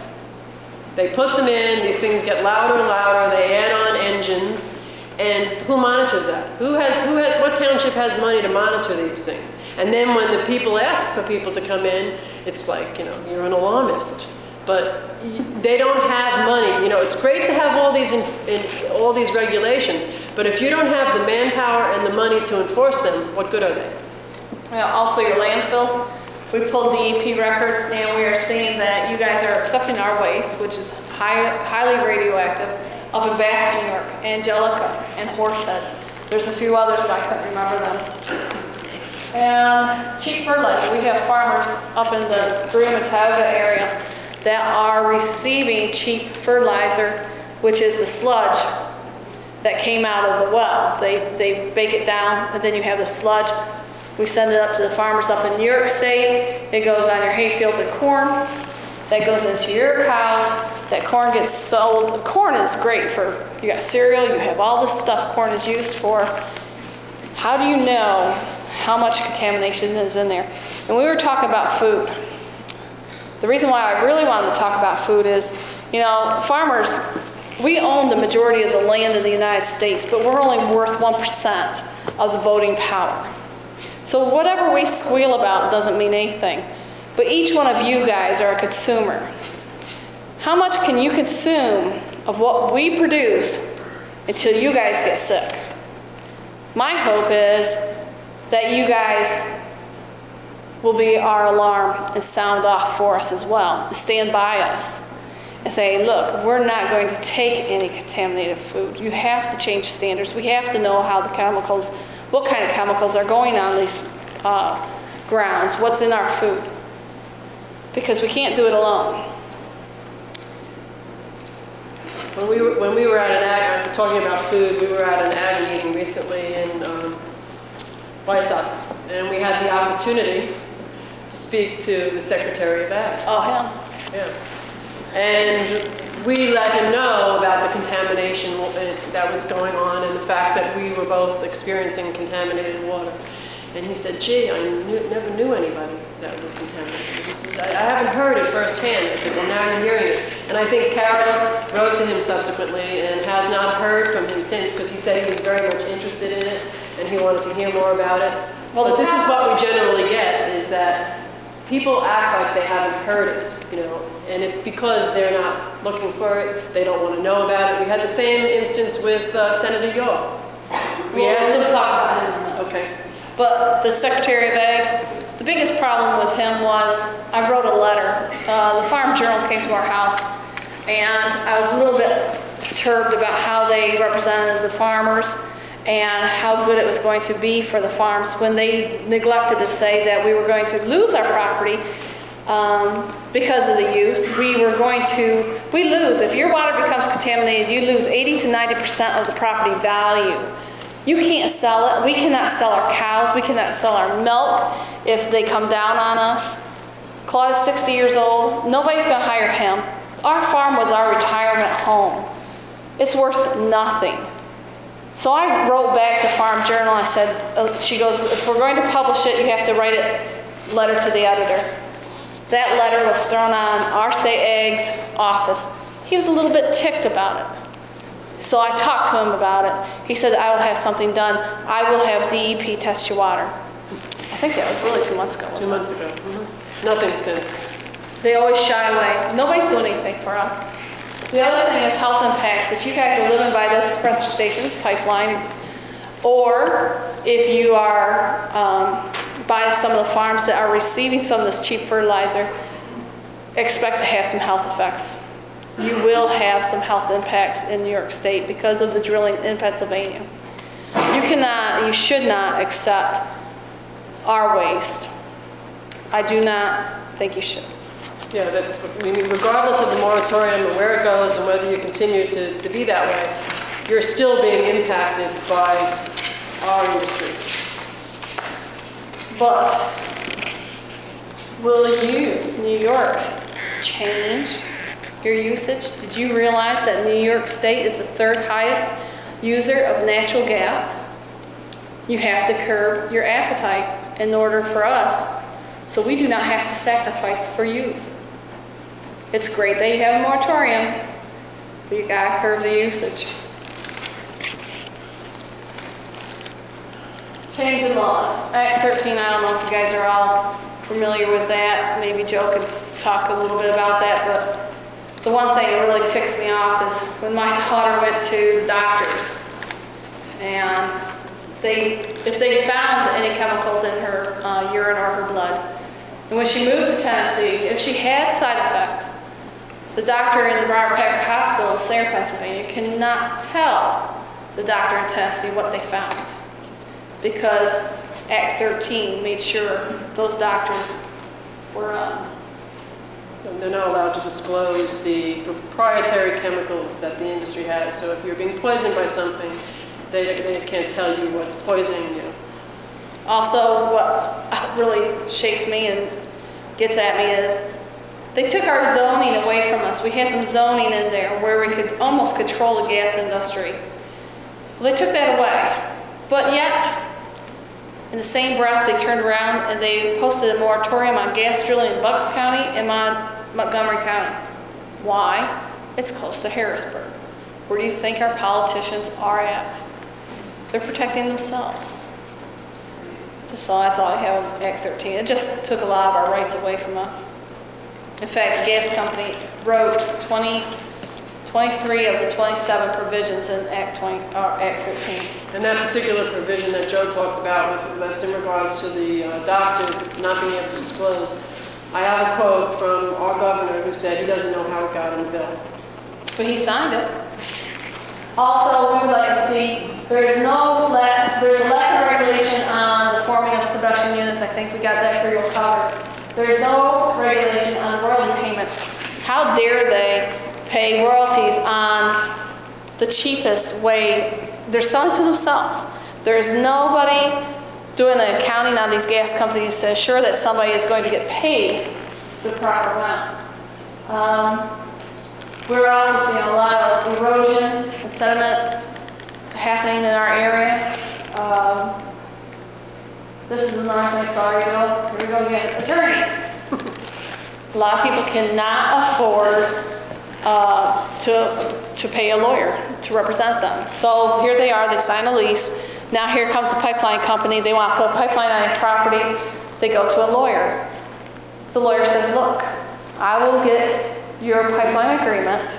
They put them in, these things get louder and louder, they add on engines, and who monitors that? What township has money to monitor these things? And then when the people ask for people to come in, it's like, you know, you're an alarmist. But they don't have money. You know, it's great to have all these regulations, but if you don't have the manpower and the money to enforce them, what good are they? Well, also your landfills. We pulled DEP records, and we are seeing that you guys are accepting our waste, which is highly radioactive, up in Bath, New York, Angelica, and Horseheads. There's a few others, but I couldn't remember them. And cheap fertilizer. We have farmers up in the Bruin-Mataga area that are receiving cheap fertilizer, which is the sludge that came out of the well. They bake it down, and then you have the sludge. We send it up to the farmers up in New York State. It goes on your hay fields of corn. That goes into your cows. That corn gets sold. Corn is great for, you got cereal, you have all this stuff corn is used for. How do you know how much contamination is in there? And we were talking about food. The reason why I really wanted to talk about food is, you know, farmers, we own the majority of the land in the United States, but we're only worth 1% of the voting power. So whatever we squeal about doesn't mean anything. But each one of you guys are a consumer. How much can you consume of what we produce until you guys get sick? My hope is that you guys will be our alarm and sound off for us as well, and stand by us and say, look, we're not going to take any contaminated food. You have to change standards. We have to know how the chemicals, what kind of chemicals are going on these grounds, what's in our food, because we can't do it alone. When we were at an ag, talking about food, we were at an ag meeting recently in White Sox, and we had the opportunity to speak to the Secretary of Ag. Oh, yeah. Yeah. And we let him know about the contamination that was going on and the fact that we were both experiencing contaminated water. And he said, gee, I never knew anybody that was contaminated. He says, I haven't heard it firsthand. I said, well, now you're hearing it. And I think Carolyn wrote to him subsequently and has not heard from him since, because he said he was very much interested in it and he wanted to hear more about it. Well, but this is what we generally get, is that people act like they haven't heard it, you know, and it's because they're not looking for it, they don't want to know about it. We had the same instance with Senator York. We asked him to talk about it. Okay. But the Secretary of Ag, the biggest problem with him was, I wrote a letter. The Farm Journal came to our house, and I was a little bit perturbed about how they represented the farmers and how good it was going to be for the farms when they neglected to say that we were going to lose our property because of the use. We lose. If your water becomes contaminated, you lose 80 to 90% of the property value. You can't sell it. We cannot sell our cows. We cannot sell our milk if they come down on us. Claude is 60 years old. Nobody's going to hire him. Our farm was our retirement home. It's worth nothing. So I wrote back to Farm Journal. I said, she goes, if we're going to publish it, you have to write a letter to the editor. That letter was thrown on our state ag's office. He was a little bit ticked about it. So I talked to him about it. He said, I will have something done. I will have DEP test your water. I think that was really 2 months ago. 2 months ago. Mm-hmm. Nothing since. They always shy away. Nobody's doing anything for us. The other thing is health impacts. If you guys are living by those compressor stations, pipeline, or if you are by some of the farms that are receiving some of this cheap fertilizer, expect to have some health effects. You will have some health impacts in New York State because of the drilling in Pennsylvania. You should not accept our waste. I do not think you should. Yeah, that's, I mean, regardless of the moratorium and where it goes and whether you continue to be that way, you're still being impacted by our industry. But will you, New York, change your usage? Did you realize that New York State is the 3rd highest user of natural gas? You have to curb your appetite in order for us, so we do not have to sacrifice for you. It's great that you have a moratorium, but you gotta curb the usage. Change in laws. Act 13, I don't know if you guys are all familiar with that. Maybe Joe could talk a little bit about that, but the one thing that really ticks me off is when my daughter went to the doctors, and if they found any chemicals in her urine or her blood, and when she moved to Tennessee, if she had side effects, the doctor in the Bradford County Hospital in Sayre, Pennsylvania, cannot tell the doctor in Tennessee what they found, because Act 13 made sure those doctors were they're not allowed to disclose the proprietary chemicals that the industry has. So if you're being poisoned by something, they can't tell you what's poisoning you. Also, what really shakes me and gets at me is they took our zoning away from us. We had some zoning in there where we could almost control the gas industry. Well, they took that away. But yet, in the same breath, they turned around and they posted a moratorium on gas drilling in Bucks County and Montgomery County. Why? It's close to Harrisburg. Where do you think our politicians are at? They're protecting themselves. So that's all I have with Act 13. It just took a lot of our rights away from us. In fact, the gas company wrote 23 of the 27 provisions in Act 13. And that particular provision that Joe talked about, that's in regards to the doctors not being able to disclose. I have a quote from our governor who said he doesn't know how it got on the bill. But he signed it. Also, we would like to see there's a lack of regulation on the forming of production units how dare they pay royalties on the cheapest way? They're selling to themselves. There's nobody doing the accounting on these gas companies to ensure that somebody is going to get paid the proper amount. We're also seeing a lot of erosion and sediment happening in our area. This is another thing, sorry, Bill. Here we go again. Attorneys. A lot of people cannot afford to pay a lawyer to represent them. So here they are, they sign a lease. Now here comes the pipeline company. They want to put a pipeline on your property. They go to a lawyer. The lawyer says, look, I will get your pipeline agreement,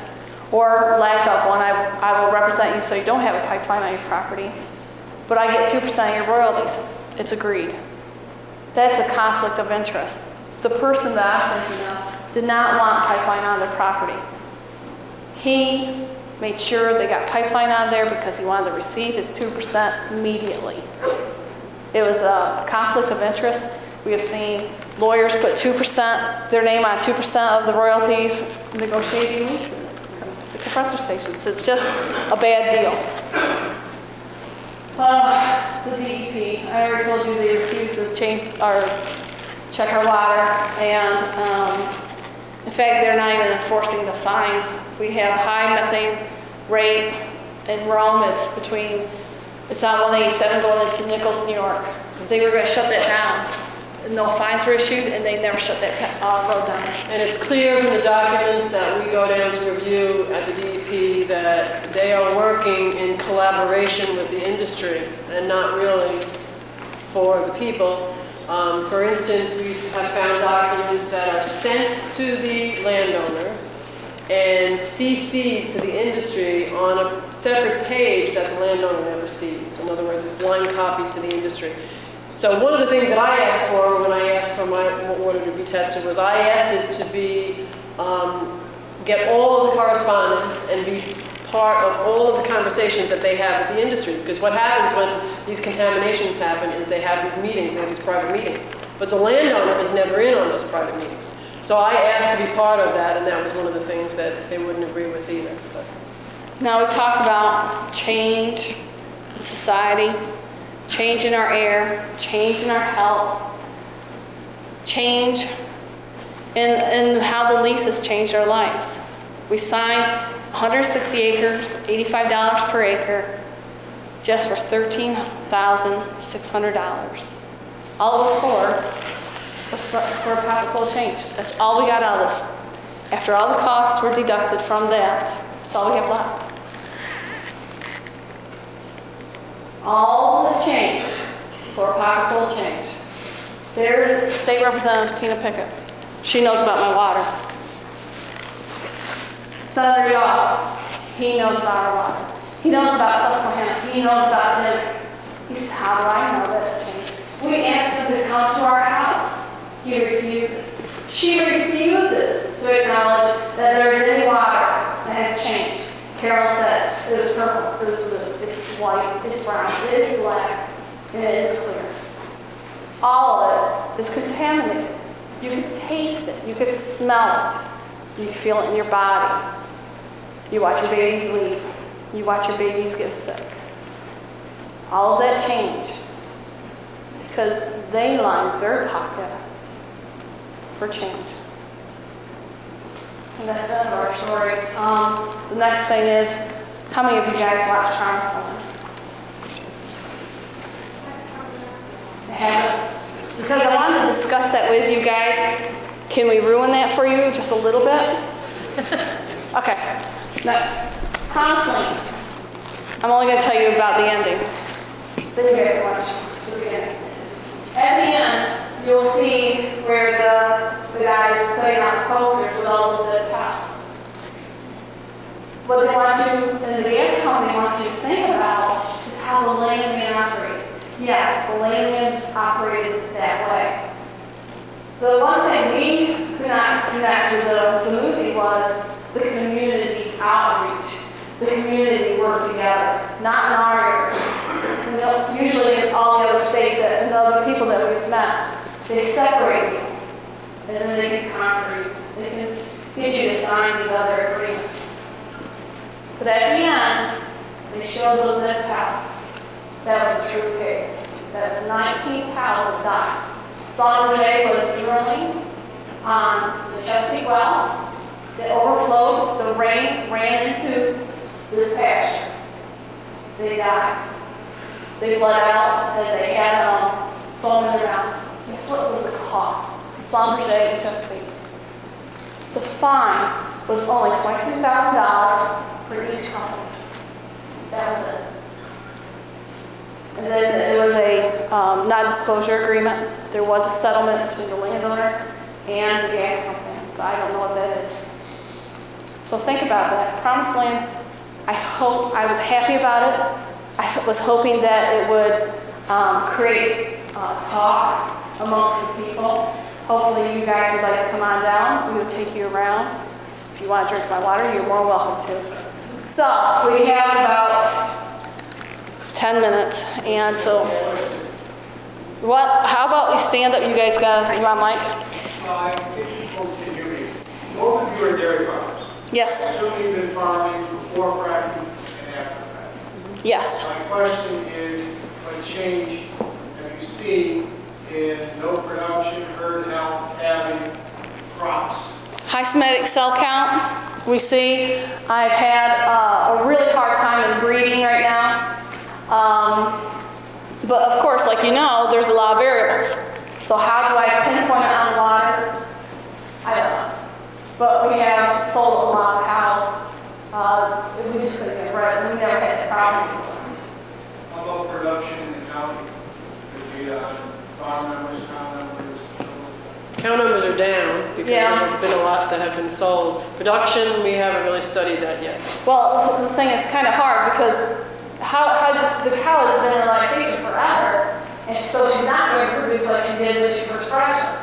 or lack of one. I will represent you so you don't have a pipeline on your property, but I get 2% of your royalties. It's agreed. That's a conflict of interest. The person that I'm thinking of did not want pipeline on their property. He made sure they got pipeline on there because he wanted to receive his 2% immediately. It was a conflict of interest. We have seen lawyers put 2%, their name on 2% of the royalties, negotiating leases, the compressor stations. It's just a bad deal. The DEP, I already told you they refused to check our water, and in fact, they're not even enforcing the fines. We have a high methane rate in Rome. It's on 187 going into Nichols, New York. They were going to shut that down. No fines were issued, and they never shut that road down. And it's clear from the documents that we go down to review at the DEP that they are working in collaboration with the industry and not really for the people. For instance, we have found documents that are sent to the landowner and CC'd to the industry on a separate page that the landowner never sees. In other words, it's blind copied to the industry. So one of the things that I asked for when I asked for my order to be tested was I asked it to be, get all of the correspondence and be part of all of the conversations that they have with the industry. Because what happens when these contaminations happen is they have these meetings, they have these private meetings. But the landowner is never in on those private meetings. So I asked to be part of that, and that was one of the things that they wouldn't agree with either. But. Now we talked about change in society, change in our air, change in our health, change in how the leases changed our lives. We signed 160 acres, $85 per acre, just for $13,600. All it was for a pocketful of change. That's all we got out of this. After all the costs were deducted from that, that's all we have left. All this change for a pocketful of change. There's State Representative Tina Pickett. She knows about my water. Senator Yaw, he knows about our water. He knows about Susquehanna. He knows about Hidden. He says, how do I know that's changed? We asked him to come to our house. He refuses. She refuses to acknowledge that there's any water that has changed. Carolyn said it was purple, it was blue, it's white, it's brown, it is black, and it is clear. All of it is contaminated. You could taste it, you could smell it, you can feel it in your body. You watch your babies leave, you watch your babies get sick. All of that changed because they lined their pocket for change. And that's the end of our story. The next thing is, how many of you guys watch Carolyn? Because I wanted to discuss that with you guys. Can we ruin that for you just a little bit? Okay, next. Counseling. I'm only going to tell you about the ending. Then you guys can watch the beginning. At the end, you'll see where the guys putting out posters with all those dead cows. What they want you, and the gas company wants you to think about is how the layman operated. Yes, the layman operated that way. The one thing we could not connect with the movie was the community outreach. The community worked together, not in our area. Usually in all the other states and the other people that we've met, they separate you, and then they can conquer you. get you to sign these other agreements. But at the end, they showed those dead cows. That was a true case. That was 19 cows that died. Schlumberger was drilling on the Chesapeake well. It overflowed. The rain ran into this pasture. They died. They bled out, and they had foam in their mouth. Guess what was the cost to Schlumberger and Chesapeake? The fine was only $22,000 for each company. That was it. And then there was a non-disclosure agreement. There was a settlement between the landowner and the gas company, but I don't know what that is. So think about that. Promised Land, I was happy about it. I was hoping that it would create talk amongst the people. Hopefully you guys would like to come on down. We would take you around. If you want to drink my water, you're more welcome to. So we have about 10 minutes, and so how about we stand up? You guys you want mic? I think people can hear me. Both of you are dairy farmers. Yes. Assuming you've been farming before fracking and after fracking. Yes. My question is, what change have you seen in milk production, herd health, calving, crops? High somatic cell count, we see. I've had a really hard time in breeding right now. But of course, like you know, there's a lot of variables. So how do I pinpoint it on the water? I don't know. But we have sold a lot of cows. We just couldn't get rid. We never had that problem before. How about production and counting? The farm numbers, cow numbers? Cow numbers are down because there's been a lot that have been sold. Production, we haven't really studied that yet. Well, the thing is kind of hard because how the cow has been in lactation forever, and so she's not going to produce like she did when she first fractioned.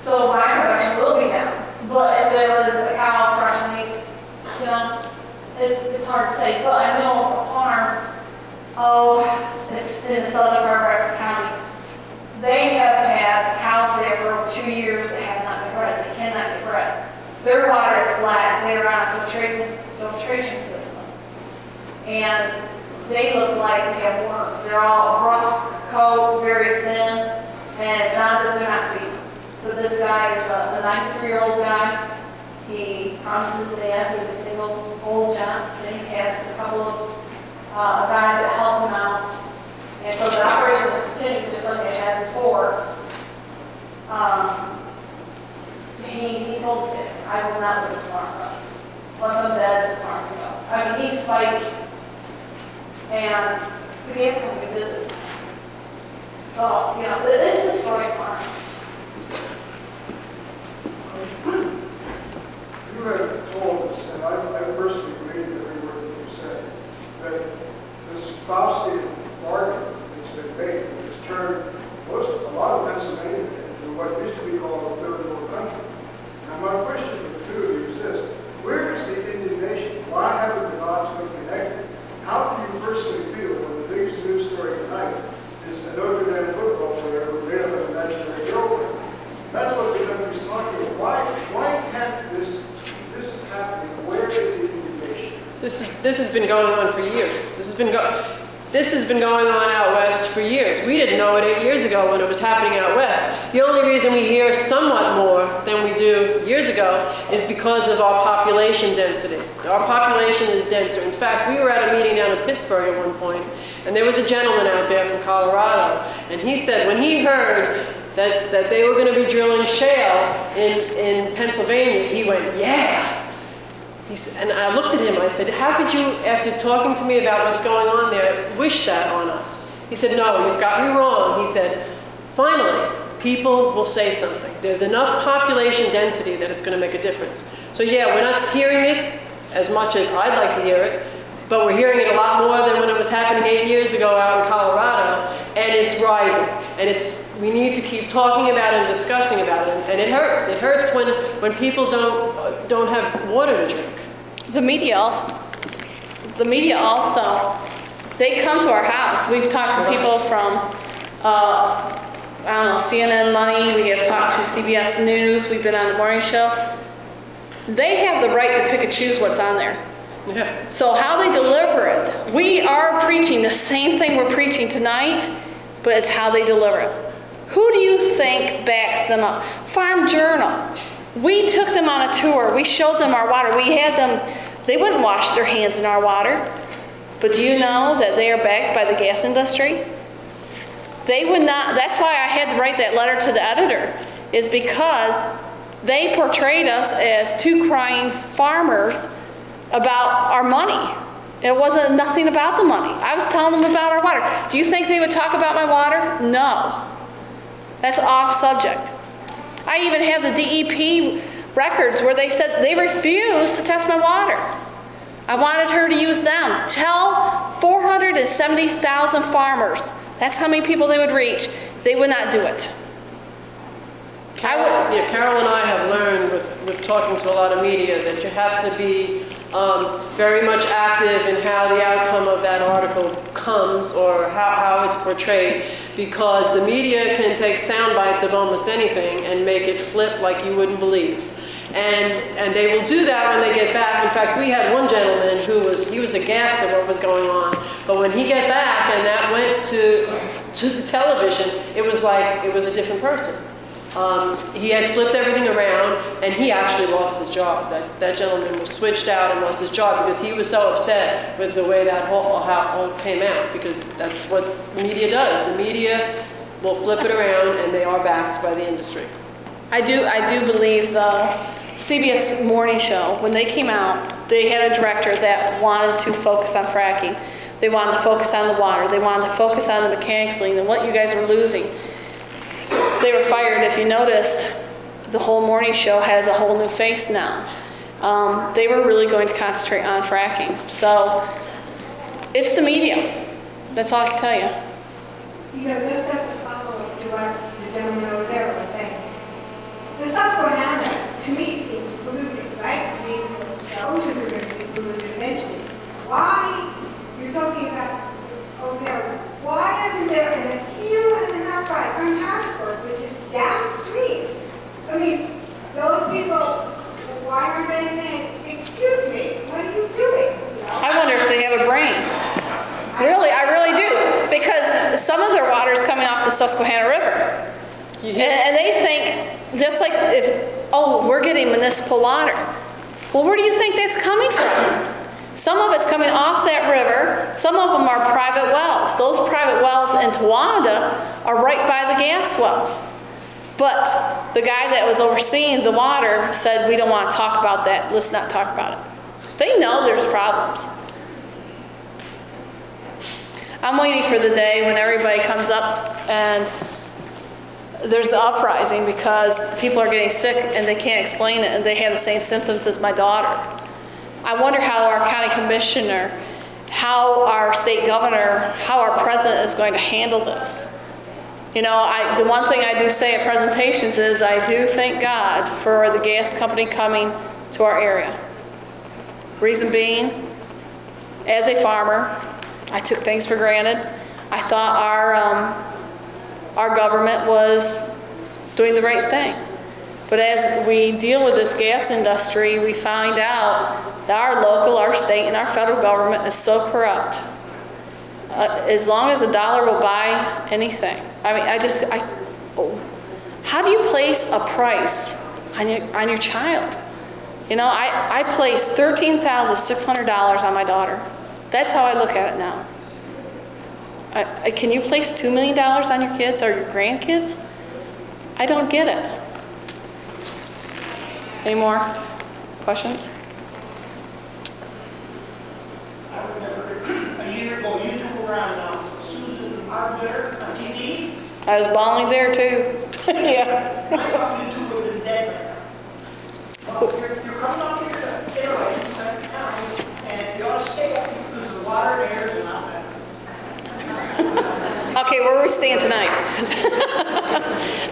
So my production will be down. But if it was a cow fractioning, you know, it's hard to say. But I know a farm, it's in the southern part of Bradford County. They have had cows there for over 2 years that have not been bred. They cannot get bred. Their water is black. They're on a filtration system. And they look like they have worms. They're all rough coat, very thin, and it's not as if they're not feeding. But this guy is a 93-year-old guy. He promises his dad he's a single old gent, and he has a couple of guys that help him out. And so the operation will continue just like it has before. He told us, I will not let this farm go. Once I'm dead, the farm can go. I mean, he's fighting. And the gas company did this. So, you know, it's the story of farming. You have told us, and I personally believe every word that you said, that this Faustian bargain that's been made has turned a lot of Pennsylvania into what used to be called a third world country. Now my question to the two of you is this: where is the indignation? Why haven't the dots been connected? How do you personally feel when the biggest news story tonight is the Notre Dame football player who made up an imaginary girlfriend? That's what the country's talking about. Why can't this is happening? Where is the indignation? This has been going on for years. This has been going on out west for years. We didn't know it 8 years ago when it was happening out west. The only reason we hear somewhat more than we do years ago is because of our population density. Our population is denser. In fact, we were at a meeting down in Pittsburgh at one point, and there was a gentleman out there from Colorado, and he said when he heard that they were going to be drilling shale in Pennsylvania, he went, yeah. And I looked at him, I said, how could you, after talking to me about what's going on there, wish that on us? He said, no, you've got me wrong. He said, finally, people will say something. There's enough population density that it's going to make a difference. So yeah, we're not hearing it as much as I'd like to hear it, but we're hearing it a lot more than when it was happening 8 years ago out in Colorado, and it's rising. And we need to keep talking about it and discussing about it, and it hurts. It hurts when people don't have water to drink. The media also, they come to our house. We've talked to people from, I don't know, CNN Money. We have talked to CBS News. We've been on the morning show. They have the right to pick and choose what's on there. Yeah. So how they deliver it, we are preaching the same thing we're preaching tonight, but it's how they deliver it. Who do you think backs them up? Farm Journal. We took them on a tour. We showed them our water. We had them, they wouldn't wash their hands in our water. But do you know that they are backed by the gas industry? They would not, that's why I had to write that letter to the editor, is because they portrayed us as two crying farmers about our money. It wasn't nothing about the money. I was telling them about our water. Do you think they would talk about my water? No. That's off subject. I even have the DEP records where they said they refused to test my water. I wanted her to use them. Tell 470,000 farmers. That's how many people they would reach. They would not do it. Carol and I have learned with talking to a lot of media that you have to be very much active in how the outcome of that article comes or how it's portrayed, because the media can take sound bites of almost anything and make it flip like you wouldn't believe. And they will do that when they get back. In fact, we had one gentleman he was aghast at what was going on, but when he got back and that went to the television, it was like it was a different person. He had flipped everything around, and he actually lost his job. That gentleman was switched out and lost his job because he was so upset with the way that all came out, because that's what media does. The media will flip it around, and they are backed by the industry. I do believe the CBS morning show, when they came out, they had a director that wanted to focus on fracking. They wanted to focus on the water. They wanted to focus on the mechanics lien and what you guys were losing. They were fired. If you noticed, the whole morning show has a whole new face now. They were really going to concentrate on fracking. So it's the media. That's all I can tell you. You know, this doesn't follow to what the gentleman over there was saying. The stuff's going on there, to me, seems polluted, right? I mean, the oceans are going to be polluted eventually. Why, you're talking about over there, why isn't there an appeal and an outcry from Harrisburg, which is downstream? I mean, those people, why aren't they saying, excuse me, what are you doing? You know? I wonder if they have a brain. Really, I really do. Because some of their water is coming off the Susquehanna River. And they think, just like we're getting municipal water. Well, where do you think that's coming from? Some of it's coming off that river. Some of them are private wells. Those private wells in Towanda are right by the gas wells. But the guy that was overseeing the water said, we don't want to talk about that. Let's not talk about it. They know there's problems. I'm waiting for the day when everybody comes up and there's an uprising because people are getting sick and they can't explain it and they have the same symptoms as my daughter. I wonder how our county commissioner, how our state governor, how our president is going to handle this. You know, the one thing I do say at presentations is I do thank God for the gas company coming to our area. Reason being, as a farmer, I took things for granted. I thought our government was doing the right thing. But as we deal with this gas industry, we find out that our local, our state, and our federal government is so corrupt. As long as a dollar will buy anything. I mean, how do you place a price on your child? You know, I placed $13,600 on my daughter. That's how I look at it now. Can you place $2 million on your kids or your grandkids? I don't get it. Any more questions? I remember a year ago you took around Susan Arbiter on TV. I was bawling there too. Yeah. I thought you two would have been dead by now. Well, you're coming up here to Interlaken, Bradford County, and you ought to stay up because the water and air is not better. Okay, where are we staying tonight?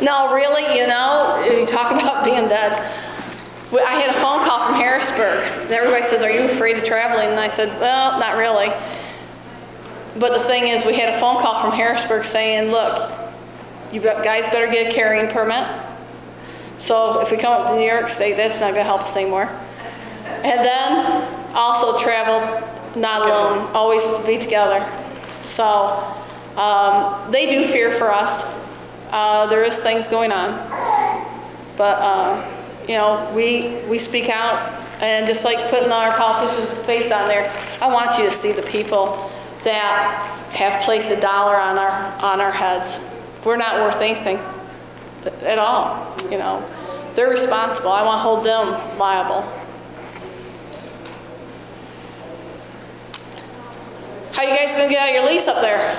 No, really, you know, you talk about being dead. I had a phone call from Harrisburg. Everybody says, are you afraid of traveling? And I said, well, not really. But the thing is, we had a phone call from Harrisburg saying, look, you guys better get a carrying permit. So if we come up to New York State, that's not going to help us anymore. And then also travel not alone, always be together. So they do fear for us. There is things going on. But, you know, we speak out, and just like putting our politician's face on there, I want you to see the people that have placed $1 on our heads. We're not worth anything at all, you know. They're responsible. I want to hold them liable. How you guys gonna get out of your lease up there?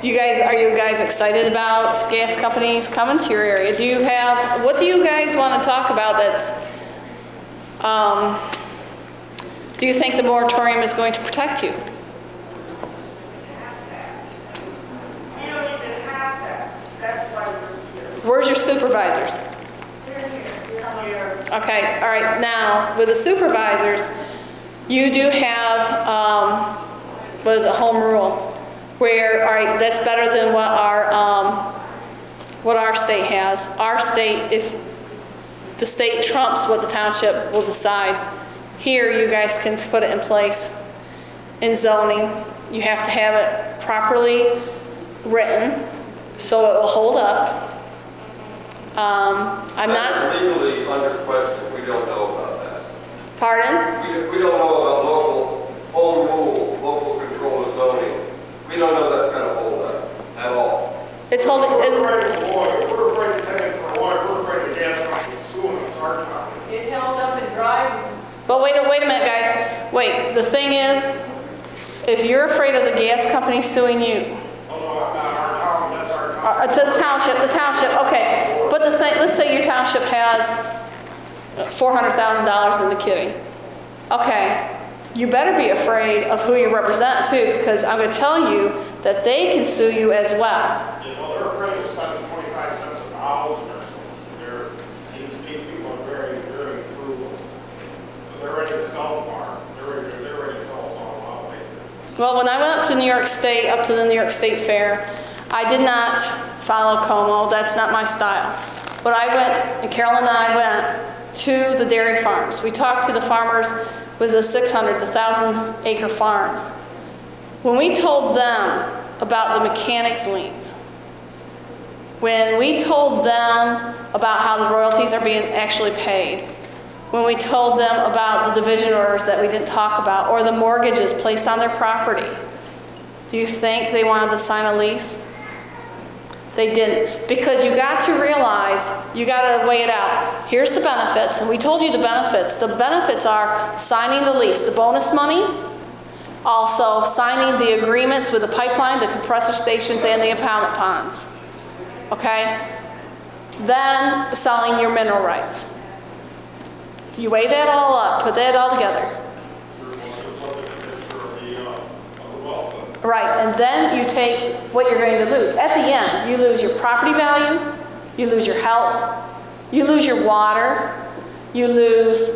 Are you guys excited about gas companies coming to your area? What do you guys want to talk about that's, do you think the moratorium is going to protect you? They don't even have that. That's why we're here. Where's your supervisors? They're here. Okay, all right, now with the supervisors, you do have, what is it, home rule, where, all right, that's better than what our state has. Our state, if the state trumps what the township will decide, here you guys can put it in place. In zoning, you have to have it properly written so it will hold up. I'm not legally under question. We don't know about that. Pardon? We don't know about local home rule, local control of zoning. We don't know that's going to hold up at all. It's holding. We're afraid of oil. We're afraid of paying for oil. We're afraid of gas companies suing us, our company. Get held up and drive. But wait a minute, guys. Wait, the thing is, if you're afraid of the gas company suing you, Oh, no, not our town, that's our town. to the township, okay. But the thing, let's say your township has $400,000 in the kitty. Okay, you better be afraid of who you represent too, because I'm going to tell you that they can sue you as well. You know, they're afraid of spending 25 cents a thousand or something. These people are very, very frugal. They're ready to sell the farm. They're ready to sell us all out later. Well, when I went up to New York State, up to the New York State Fair, I did not follow Como. That's not my style. But I went, and Carolyn and I went to the dairy farms. We talked to the farmers with the 600, the 1,000 acre farms. When we told them about the mechanics liens, when we told them about how the royalties are being actually paid, when we told them about the division orders that we didn't talk about, or the mortgages placed on their property, do you think they wanted to sign a lease? They didn't, because you got to realize, you got to weigh it out. Here's the benefits, and we told you the benefits. The benefits are signing the lease, the bonus money, also signing the agreements with the pipeline, the compressor stations, and the impoundment ponds. Okay? Then selling your mineral rights. You weigh that all up, put that all together. Right, and then you take what you're going to lose. At the end, you lose your property value, you lose your health, you lose your water, you lose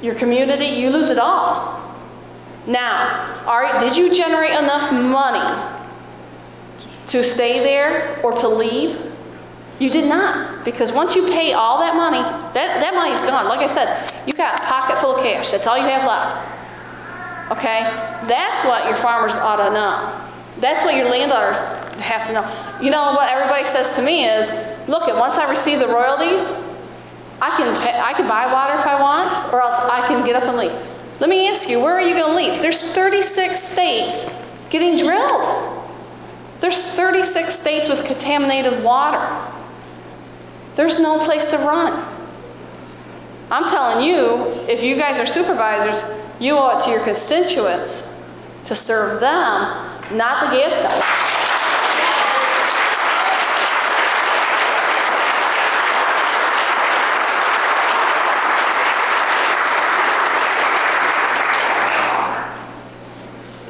your community, you lose it all. Now, did you generate enough money to stay there or to leave? You did not, because once you pay all that money, that money's gone. Like I said, you got a pocket full of cash. That's all you have left. Okay? That's what your farmers ought to know. That's what your landowners have to know. You know what everybody says to me is, look, once I receive the royalties, I can buy water if I want, or else I can get up and leave. Let me ask you, where are you going to leave? There's 36 states getting drilled. There's 36 states with contaminated water. There's no place to run. I'm telling you, if you guys are supervisors, you owe it to your constituents to serve them, not the gas company.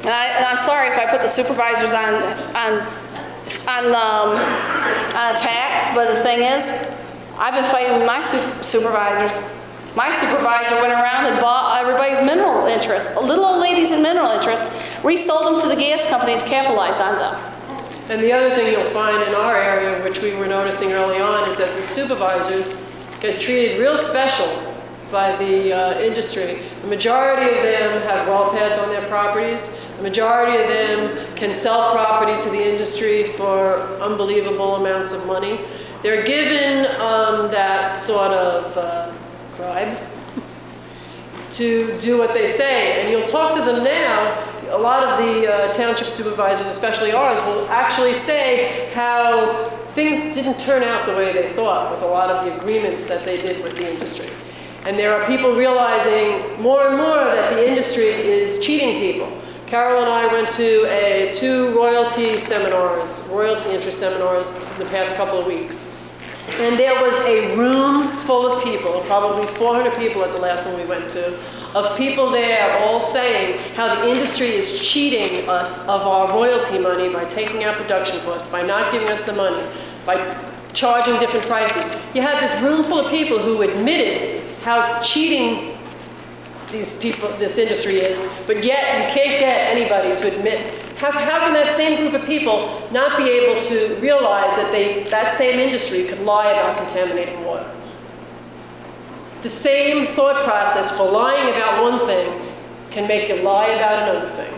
And I'm sorry if I put the supervisors on attack, but the thing is, I've been fighting with my supervisors. My supervisor went around and bought everybody's mineral interests, little old ladies in mineral interests, resold them to the gas company to capitalize on them. And the other thing you'll find in our area, which we were noticing early on, is that the supervisors get treated real special by the industry. The majority of them have well pads on their properties. The majority of them can sell property to the industry for unbelievable amounts of money. They're given that sort of bribe to do what they say. And you'll talk to them now, a lot of the township supervisors, especially ours, will actually say how things didn't turn out the way they thought with a lot of the agreements that they did with the industry. And there are people realizing more and more that the industry is cheating people. Carol and I went to two royalty seminars, royalty interest seminars in the past couple of weeks. And there was a room full of people, probably 400 people at the last one we went to, of people there all saying how the industry is cheating us of our royalty money by taking out production costs, by not giving us the money, by charging different prices. You had this room full of people who admitted how cheating this industry is, but yet you can't get anybody to admit. How can that same group of people not be able to realize that that same industry could lie about contaminating water? The same thought process for lying about one thing can make you lie about another thing.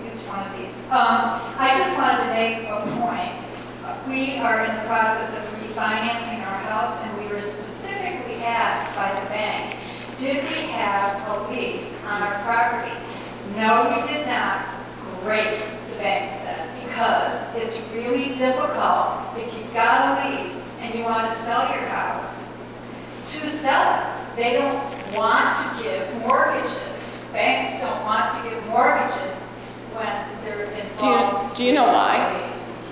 Use one of these. I just wanted to make a point. We are in the process of refinancing our house, and we were specifically asked by the bank, did we have a lease on our property? No, we did not. Great, the bank said, because it's really difficult if you've got a lease and you want to sell your house to sell it. They don't want to give mortgages. Banks don't want to give mortgages when they're involved. Do you know why?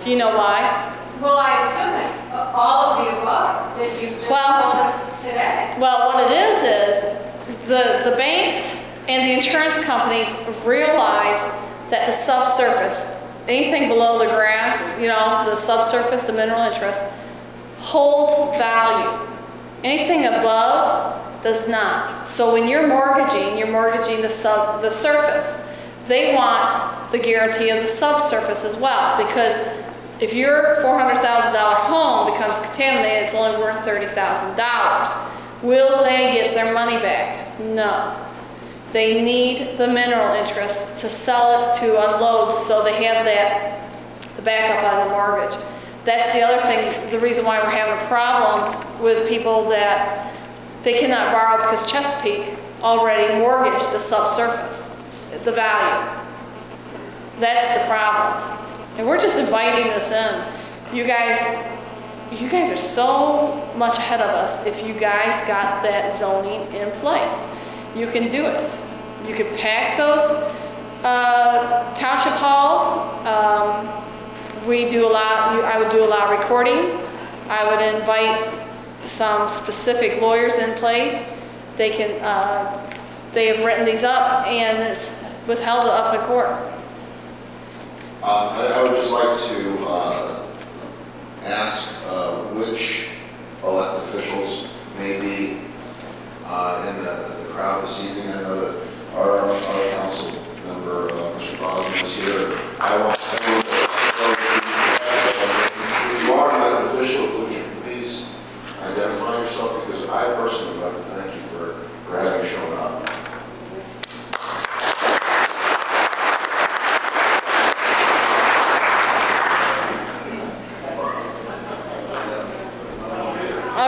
Do you know why? Well, I assume it's all of the above that you just told us today. Well, what it is the banks and the insurance companies realize that the subsurface, anything below the grass, you know, the subsurface, the mineral interest, holds value. Anything above does not. So when you're mortgaging the surface. They want the guarantee of the subsurface as well, because if your $400,000 home becomes contaminated, it's only worth $30,000. Will they get their money back? No. They need the mineral interest to sell it, to unload, so they have the backup on the mortgage. That's the other thing, the reason why we're having a problem with people that they cannot borrow, because Chesapeake already mortgaged the subsurface, the value. That's the problem. And we're just inviting this in. You guys are so much ahead of us if you guys got that zoning in place. You can do it. You could pack those township halls. I would do a lot of recording. I would invite some specific lawyers in place. They have written these up, and it's withheld up in court. I would just like to ask which elected officials may be in the crowd this evening. I know that our council member, Mr. Bosman, is here. I want everyone to if you are an elected official, would you please identify yourself, because I personally would like to thank you for having shown up.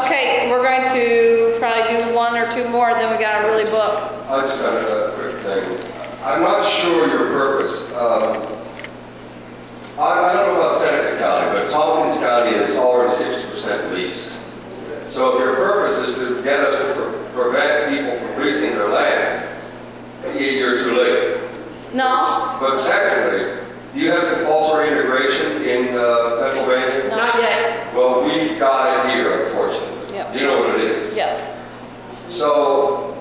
Okay, we're going to probably do one or two more, then we got to really book. I just have a quick thing. I'm not sure your purpose. I don't know about Seneca County, but Tompkins County is already 60% leased. So if your purpose is to get us to prevent people from leasing their land, you're too late. No. But secondly, do you have compulsory integration in Pennsylvania? No. Not yet. Well, we got it here, unfortunately. Yep. You know what it is. Yes. So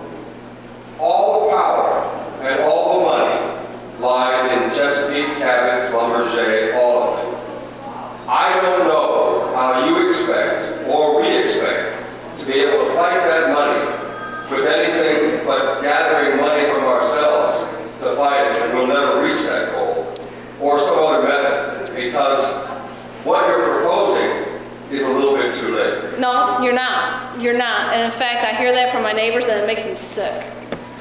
all the power and all the money lies in Chesapeake, Cabot, Schlumberger, all of it. I don't know how you expect, or we expect, to be able to fight that money with anything but gathering money from ourselves to fight it, and we'll never reach that goal, or some other method, because what you're proposing my neighbors, and it makes me sick.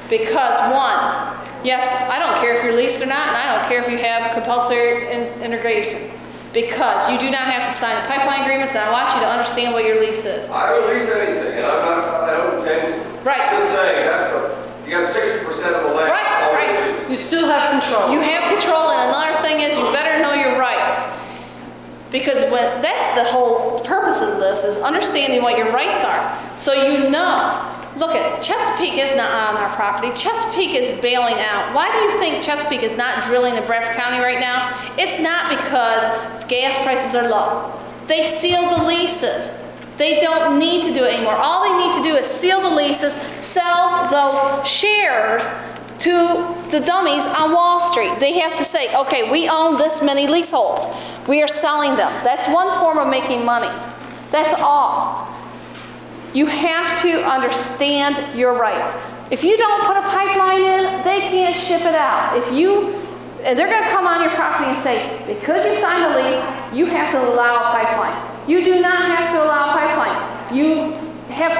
Because one, yes, I don't care if you're leased or not, and I don't care if you have compulsory integration. Because you do not have to sign the pipeline agreements, and I want you to understand what your lease is. I haven't leased anything, and I don't intend to. Right. Just saying, you got 60% of the land. Right. You still have control. You have control, and another thing is you better know your rights. Because that's the whole purpose of this, is understanding what your rights are. So you know. Look at Chesapeake is not on our property. Chesapeake is bailing out. Why do you think Chesapeake is not drilling in Bradford County right now? It's not because gas prices are low. They sealed the leases. They don't need to do it anymore. All they need to do is seal the leases, sell those shares to the dummies on Wall Street. They have to say, okay, we own this many leaseholds. We are selling them. That's one form of making money. That's all. You have to understand your rights. If you don't put a pipeline in, they can't ship it out. And they're going to come on your property and say, because you signed a lease, you have to allow a pipeline. You do not have to allow a pipeline. You have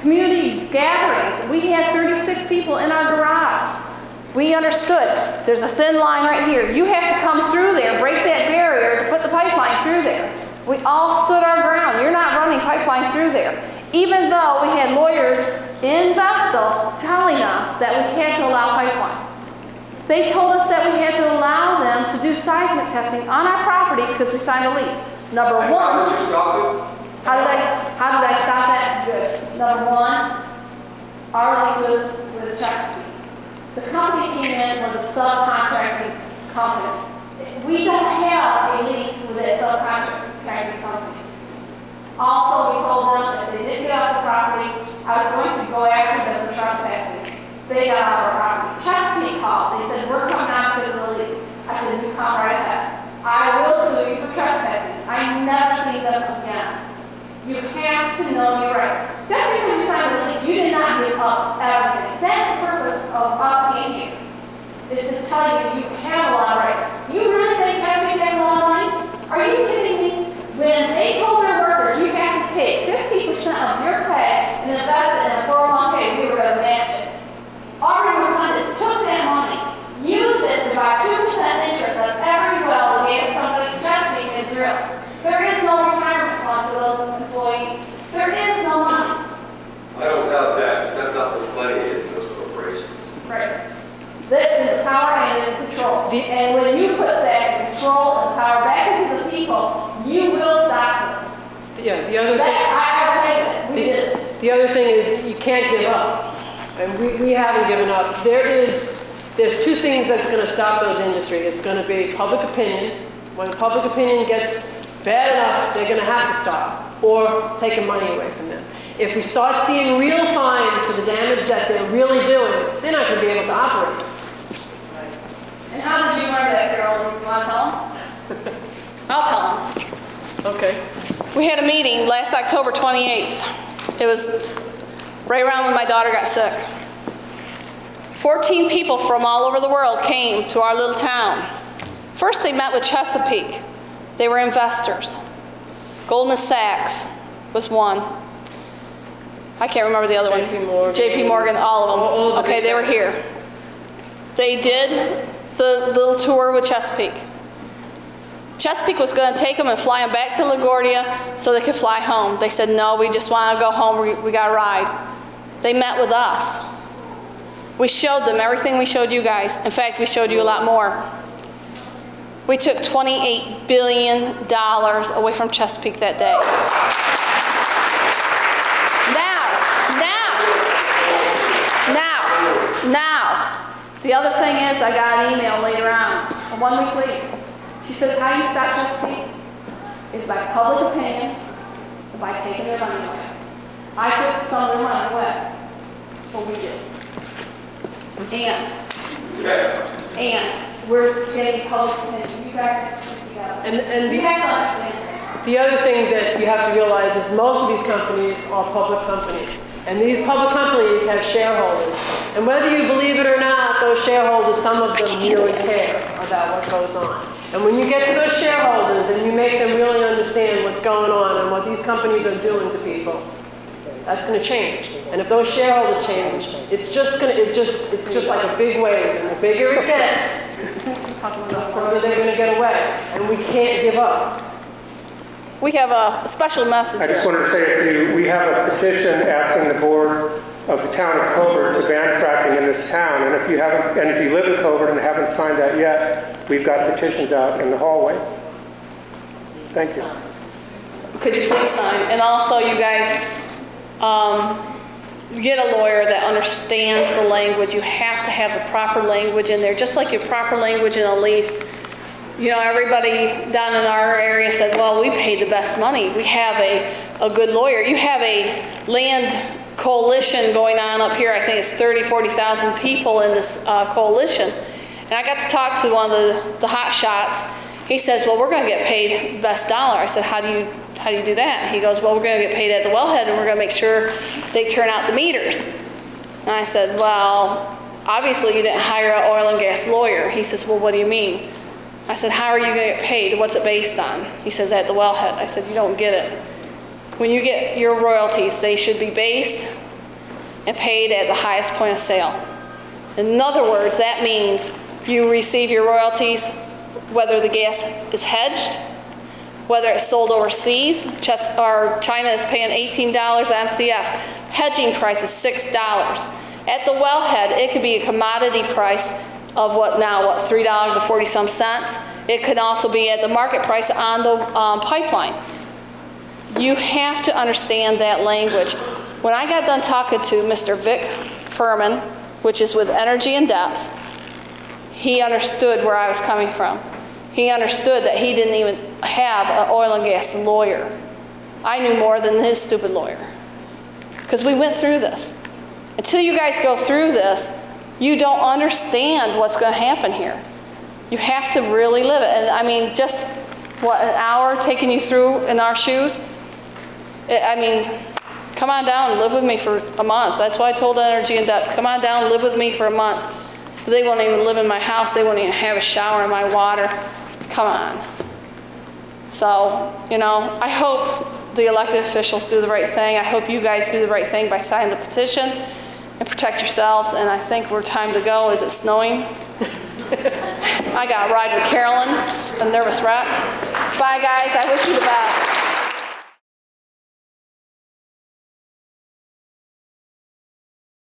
community gatherings. We had 36 people in our garage. We understood. There's a thin line right here. You have to come through there, break that barrier to put the pipeline through there. We all stood our ground. You're not running pipeline through there. Even though we had lawyers in Vestal telling us that we had to allow pipeline. They told us that we had to allow them to do seismic testing on our property because we signed a lease. Number one. How did you stop it? How did I stop that? Good. Number one, our lease was with Chesapeake. The company came in with a subcontracting company. We don't have a lease with a subcontracting company. Also, we told them if they didn't get off the property, I was going to go after them for trespassing. They got off our property. Chesapeake called. They said, we're coming out because of the lease. I said, you come right ahead. I will sue you for trespassing. I never see them again. You have to know your rights. Just because you signed the lease, you did not give up everything. That's the purpose of us being here, is to tell you you have a lot of rights. You really think Chesapeake has a lot of money? Are you kidding me? When they told their workers you have to take 50% of your pay and invest it in a 401k, we were going to match it. Aubrey McClendon took that money, used it to buy 2% interest on every well the gas company Chesapeake has drilled. There is no retirement fund for those employees. There is no money. I don't doubt that. That's not what money is in those corporations. Right. This is the power and the control. And when you put that control and power back into the people, you will stop this. Yeah, the other thing. I'll tell you that. We did. The other thing is you can't give up. And we haven't given up. There's two things that's going to stop those industry. It's going to be public opinion. When public opinion gets bad enough, they're going to have to stop or taking money away from them. If we start seeing real fines for the damage that they're really doing, they're not going to be able to operate. And how did you learn that, Carolyn? You want to tell them? I'll tell them. Okay. We had a meeting last October 28th. It was right around when my daughter got sick. 14 people from all over the world came to our little town. First, they met with Chesapeake. They were investors. Goldman Sachs was one. I can't remember the other one. JP Morgan, all of them. Okay, they were here. They did the little tour with Chesapeake. Chesapeake was going to take them and fly them back to LaGuardia so they could fly home. They said, no, we just want to go home. We got a ride. They met with us. We showed them everything we showed you guys. In fact, we showed you a lot more. We took $28 billion away from Chesapeake that day. Now, the other thing is I got an email later on, 1 week later. She says, how you stop Chesapeake is by public opinion and by taking their money away. I took some of their money away. That's what we did. And we're getting public opinion. You guys have to stick together. You have to understand that. The other thing that you have to realize is most of these companies are public companies. And these public companies have shareholders. And whether you believe it or not, those shareholders, some of them really care about what goes on. And when you get to those shareholders and you make them really understand what's going on and what these companies are doing to people, That's going to change. And if those shareholders change, it's just like a big wave. And the bigger it gets, the further they're going to get away. And we can't give up. We have a special message. I just wanted to say, we have a petition asking the board of the town of Covert to ban fracking in this town. And if you live in Covert and haven't signed that yet, we've got petitions out in the hallway. Thank you. Could you please sign? And also, you guys, get a lawyer that understands the language. You have to have the proper language in there, just like your proper language in a lease. You know, everybody down in our area said, well, we paid the best money. We have a good lawyer. You have a land coalition going on up here. I think it's 30,000, 40,000 people in this coalition. And I got to talk to one of the hot shots. He says, well, we're going to get paid best dollar. I said, how do you do that? He goes, well, we're going to get paid at the wellhead, and we're going to make sure they turn out the meters. And I said, well, obviously you didn't hire an oil and gas lawyer. He says, well, what do you mean? I said, how are you going to get paid? What's it based on? He says, at the wellhead. I said, you don't get it. When you get your royalties, they should be based and paid at the highest point of sale. In other words, that means you receive your royalties whether the gas is hedged, whether it's sold overseas, or China is paying $18 MCF. Hedging price is $6. At the wellhead, it could be a commodity price of what, $3 or 40 some cents. It could also be at the market price on the pipeline. You have to understand that language. When I got done talking to Mr. Vic Furman, which is with Energy in Depth, he understood where I was coming from. He understood that he didn't even have an oil and gas lawyer. I knew more than his stupid lawyer, because we went through this. Until you guys go through this, you don't understand what's going to happen here. You have to really live it. And I mean, just what, an hour taking you through in our shoes? I mean, come on down and live with me for a month. That's why I told Energy in Depth, come on down and live with me for a month. They won't even live in my house. They won't even have a shower in my water. Come on. So, you know, I hope the elected officials do the right thing. I hope you guys do the right thing by signing the petition and protect yourselves. And I think we're time to go. Is it snowing? I got a ride with Carolyn, a nervous wreck. Bye, guys. I wish you the best.